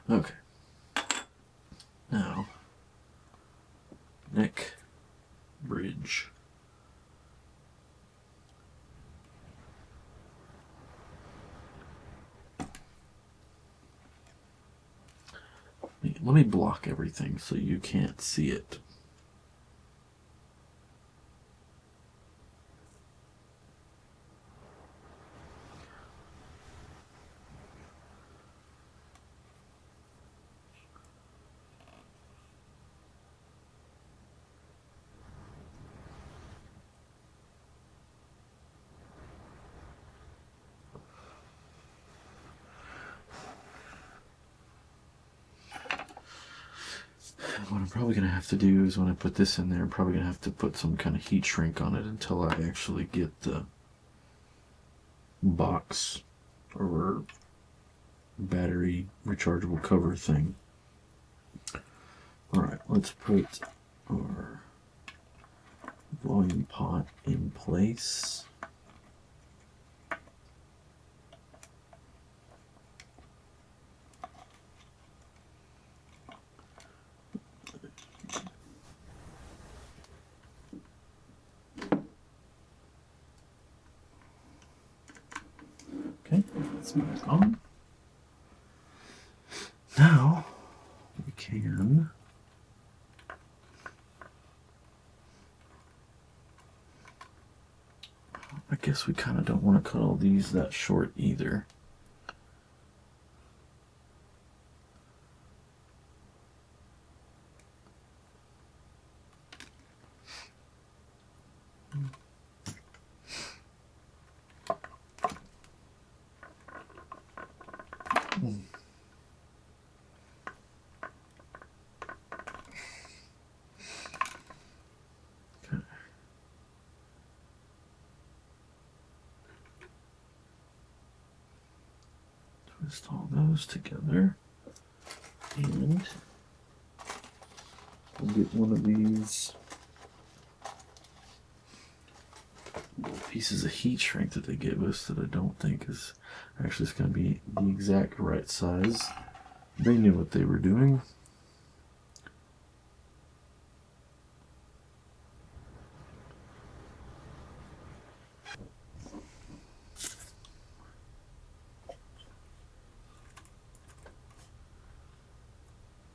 okay. Now, neck, bridge. Let me block everything so you can't see it. What I'm probably going to have to do is when I put this in there, I'm probably going to have to put some kind of heat shrink on it until I actually get the box or battery rechargeable cover thing. Alright, let's put our volume pot in place. That's back on. Now we can I guess we kind of don't want to cut all these that short either. Twist all those together, and we'll get one of these pieces of heat shrink that they gave us that I don't think is actually it's going to be the exact right size. They knew what they were doing.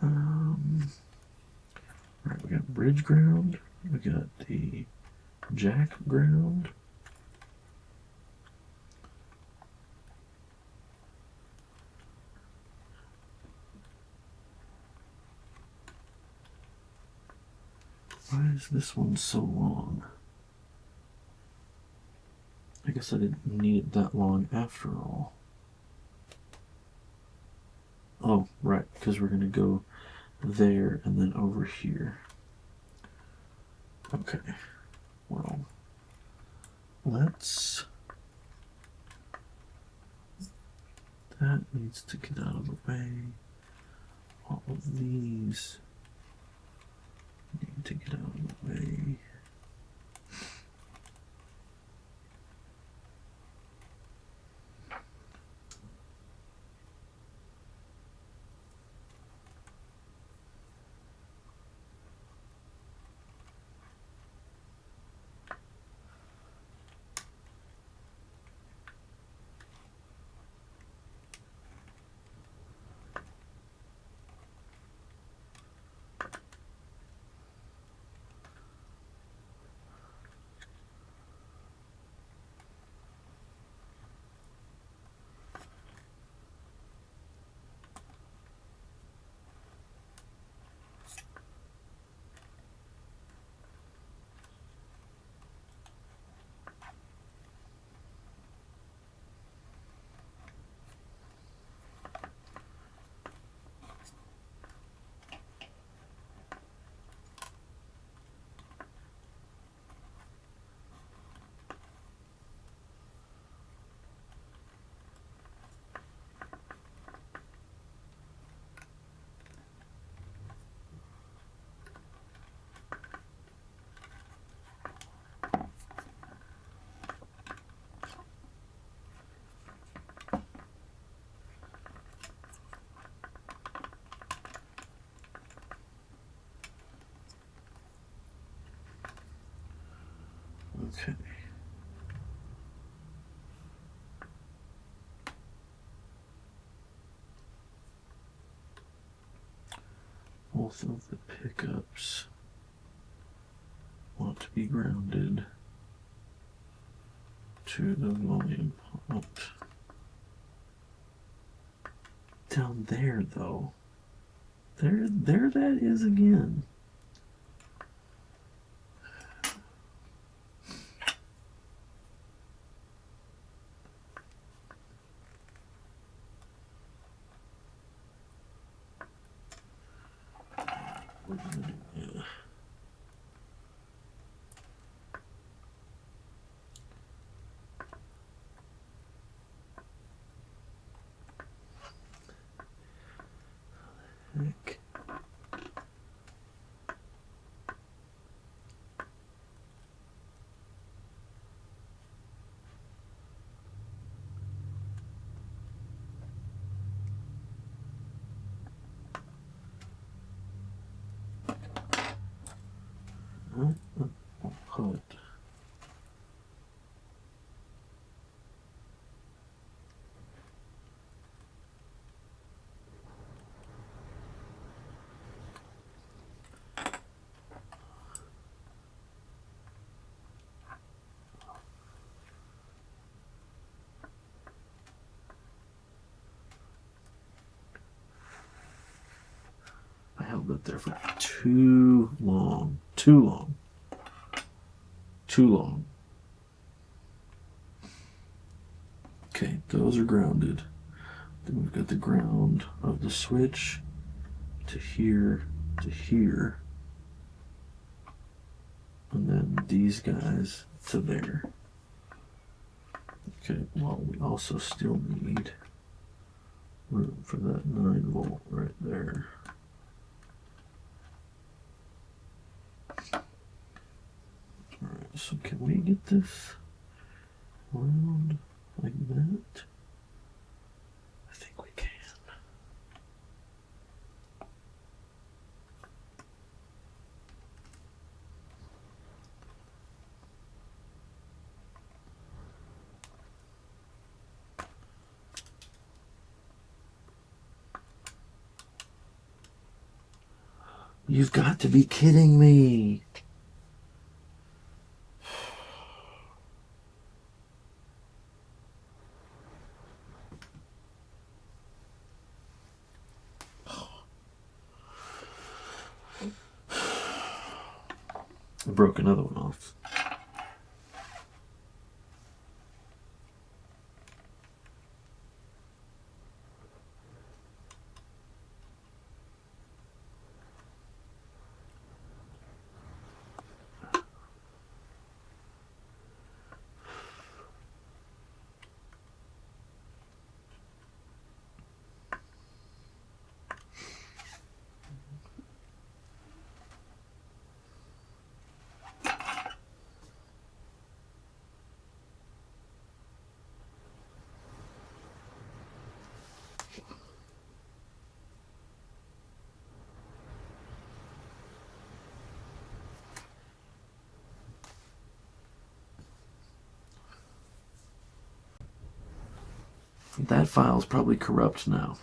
Alright, we got bridge ground, we got the jack ground. Why is this one so long? I guess I didn't need it that long after all. Oh, right, because we're going to go there and then over here. Okay, well, let's... That needs to get out of the way. All of these need to get out of the way. Okay. Both of the pickups want to be grounded to the volume pot. Down there, though. There that is again. We're gonna do that. Heck. held that there for too long. Too long. Too long. Okay, those are grounded. Then we've got the ground of the switch to here to here. And then these guys to there. Okay, well, we also still need room for that 9-volt right there. Alright, so can we get this round like that? I think we can. You've got to be kidding me. I broke another one off. That file's probably corrupt now.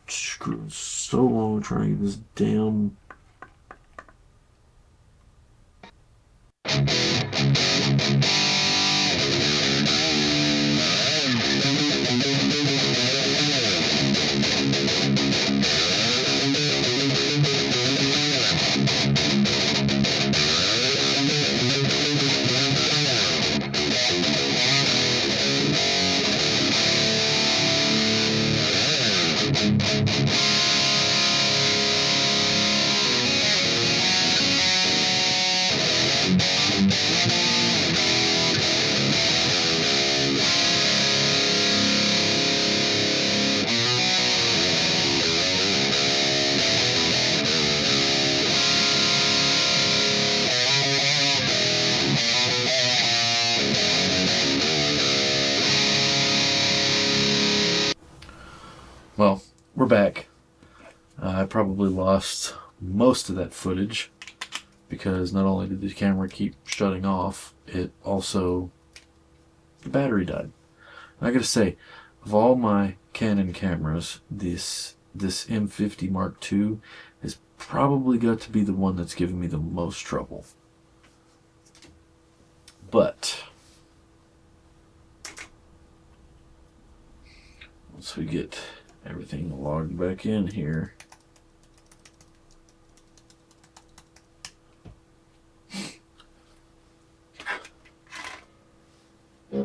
Screwing so long trying to get this damn. Well, we're back. I probably lost most of that footage because not only did the camera keep shutting off, it also, the battery died. And I gotta say, of all my Canon cameras, this M50 Mark II has probably got to be the one that's given me the most trouble. But once we get everything logged back in here, it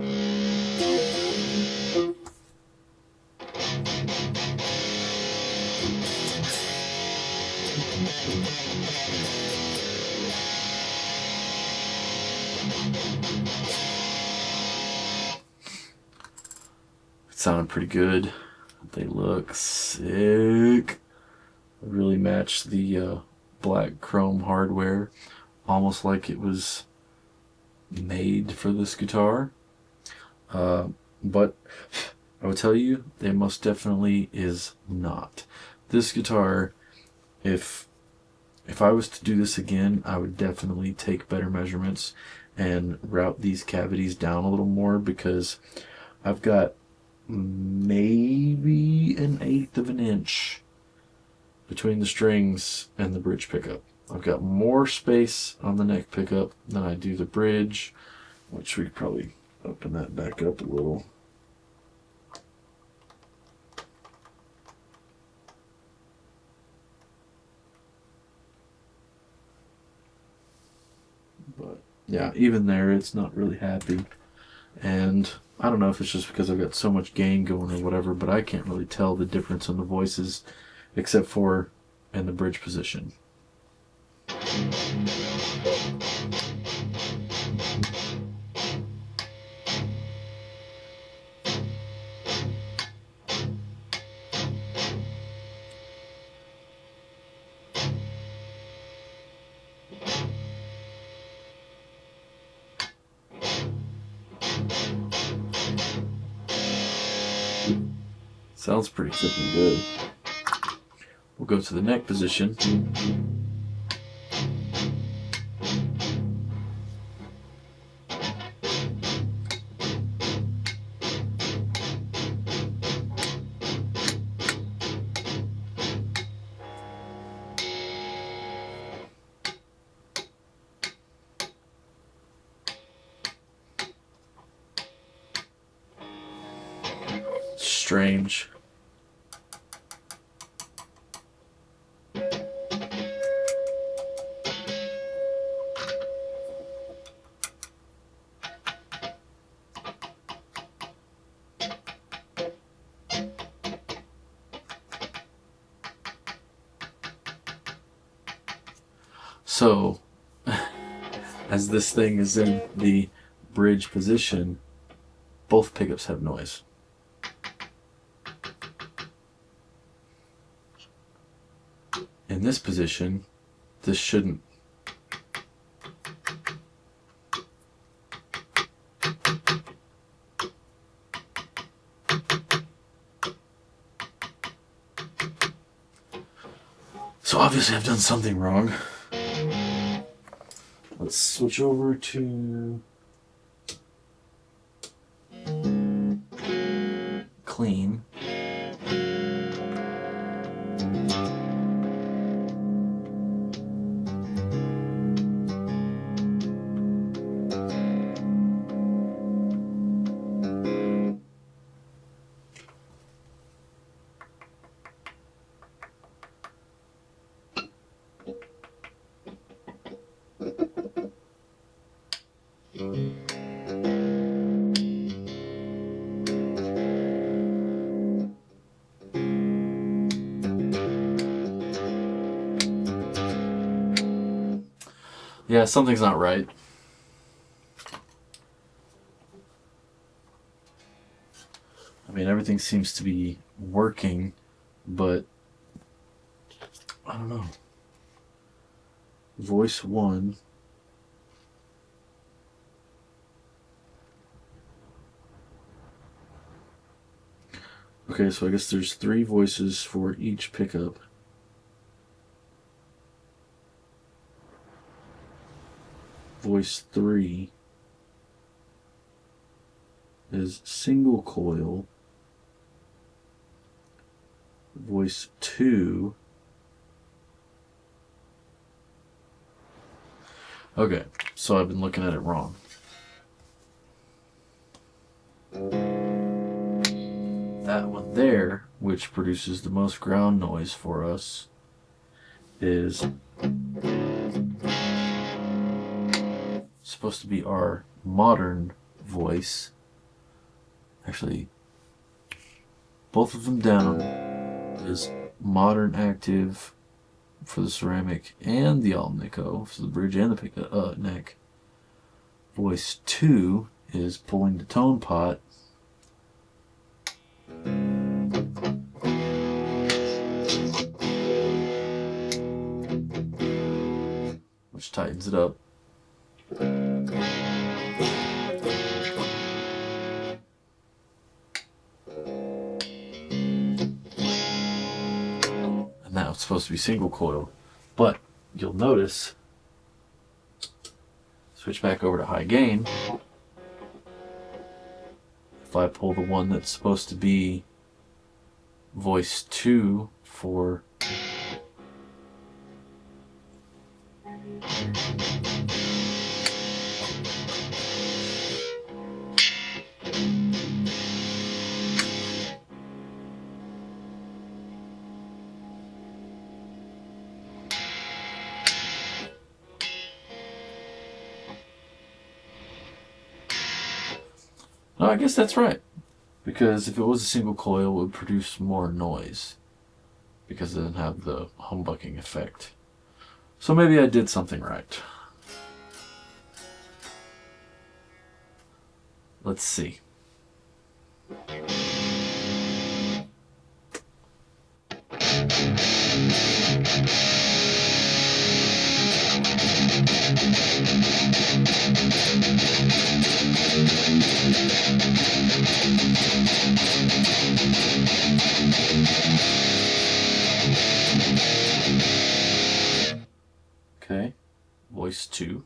sounded pretty good. They look sick. Really match the black chrome hardware, almost like it was made for this guitar. But I would tell you, they most definitely is not. This guitar, if I was to do this again, I would definitely take better measurements and route these cavities down a little more, because I've got maybe 1/8 of an inch between the strings and the bridge pickup. I've got more space on the neck pickup than I do the bridge, which we could probably open that back up a little. But yeah, even there, it's not really happy. And I don't know if it's just because I've got so much gain going or whatever, but I can't really tell the difference in the voices except for in the bridge position. Sounds pretty freaking good. We'll go to the neck position. Strange. So, as this thing is in the bridge position, both pickups have noise. In this position, this shouldn't. So obviously I've done something wrong. Let's switch over to clean. Yeah, something's not right. I mean, everything seems to be working, but I don't know. Voice 1. Okay, so I guess there's 3 voices for each pickup. Voice 3 is single coil. Voice 2. Okay, so I've been looking at it wrong. That one there, which produces the most ground noise for us, is supposed to be our modern voice. Actually, both of them down is modern active for the ceramic and the Alnico for the bridge and the pickup neck. Voice 2 is pulling the tone pot. Which tightens it up. And that was supposed to be single coil. But you'll notice, switch back over to high gain. If I pull the one that's supposed to be voice 2 for No, I guess that's right. Because if it was a single coil, it would produce more noise. Because it didn't have the humbucking effect. So maybe I did something right. Let's see. Okay, voice 2.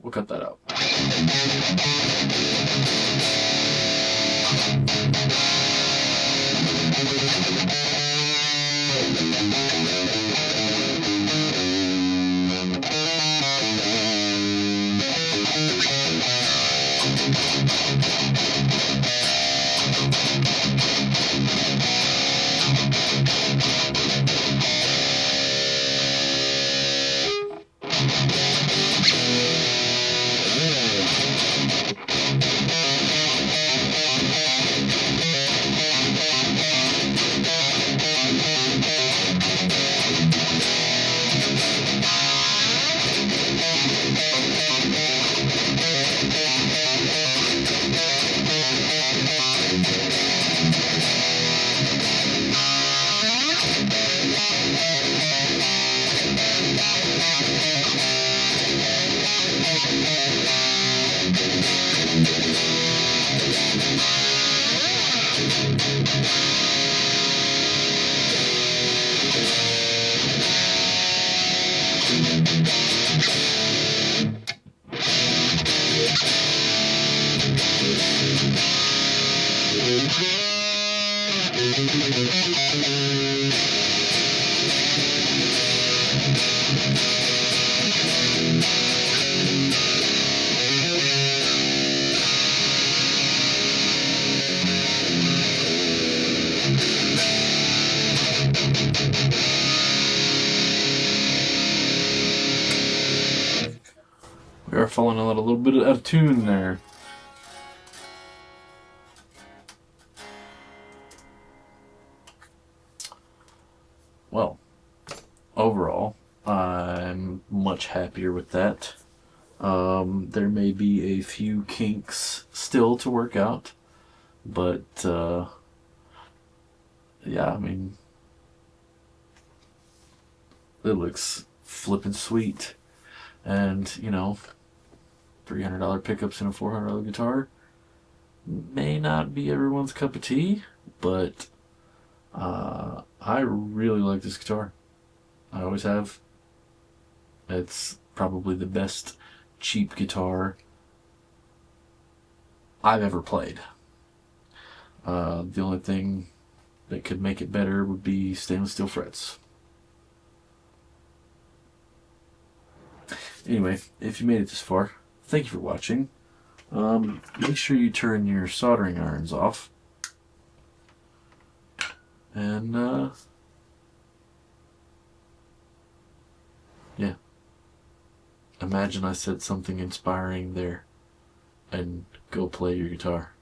We'll cut that out. We are falling a little bit out of tune there. Well, overall, I'm much happier with that. There may be a few kinks still to work out, but yeah, I mean, it looks flippin' sweet. And, you know, $300 pickups and a $400 guitar may not be everyone's cup of tea, but I really like this guitar. I always have. It's probably the best cheap guitar I've ever played. The only thing that could make it better would be stainless steel frets. Anyway, if you made it this far, thank you for watching. Make sure you turn your soldering irons off. And, yeah. Imagine I said something inspiring there. And go play your guitar.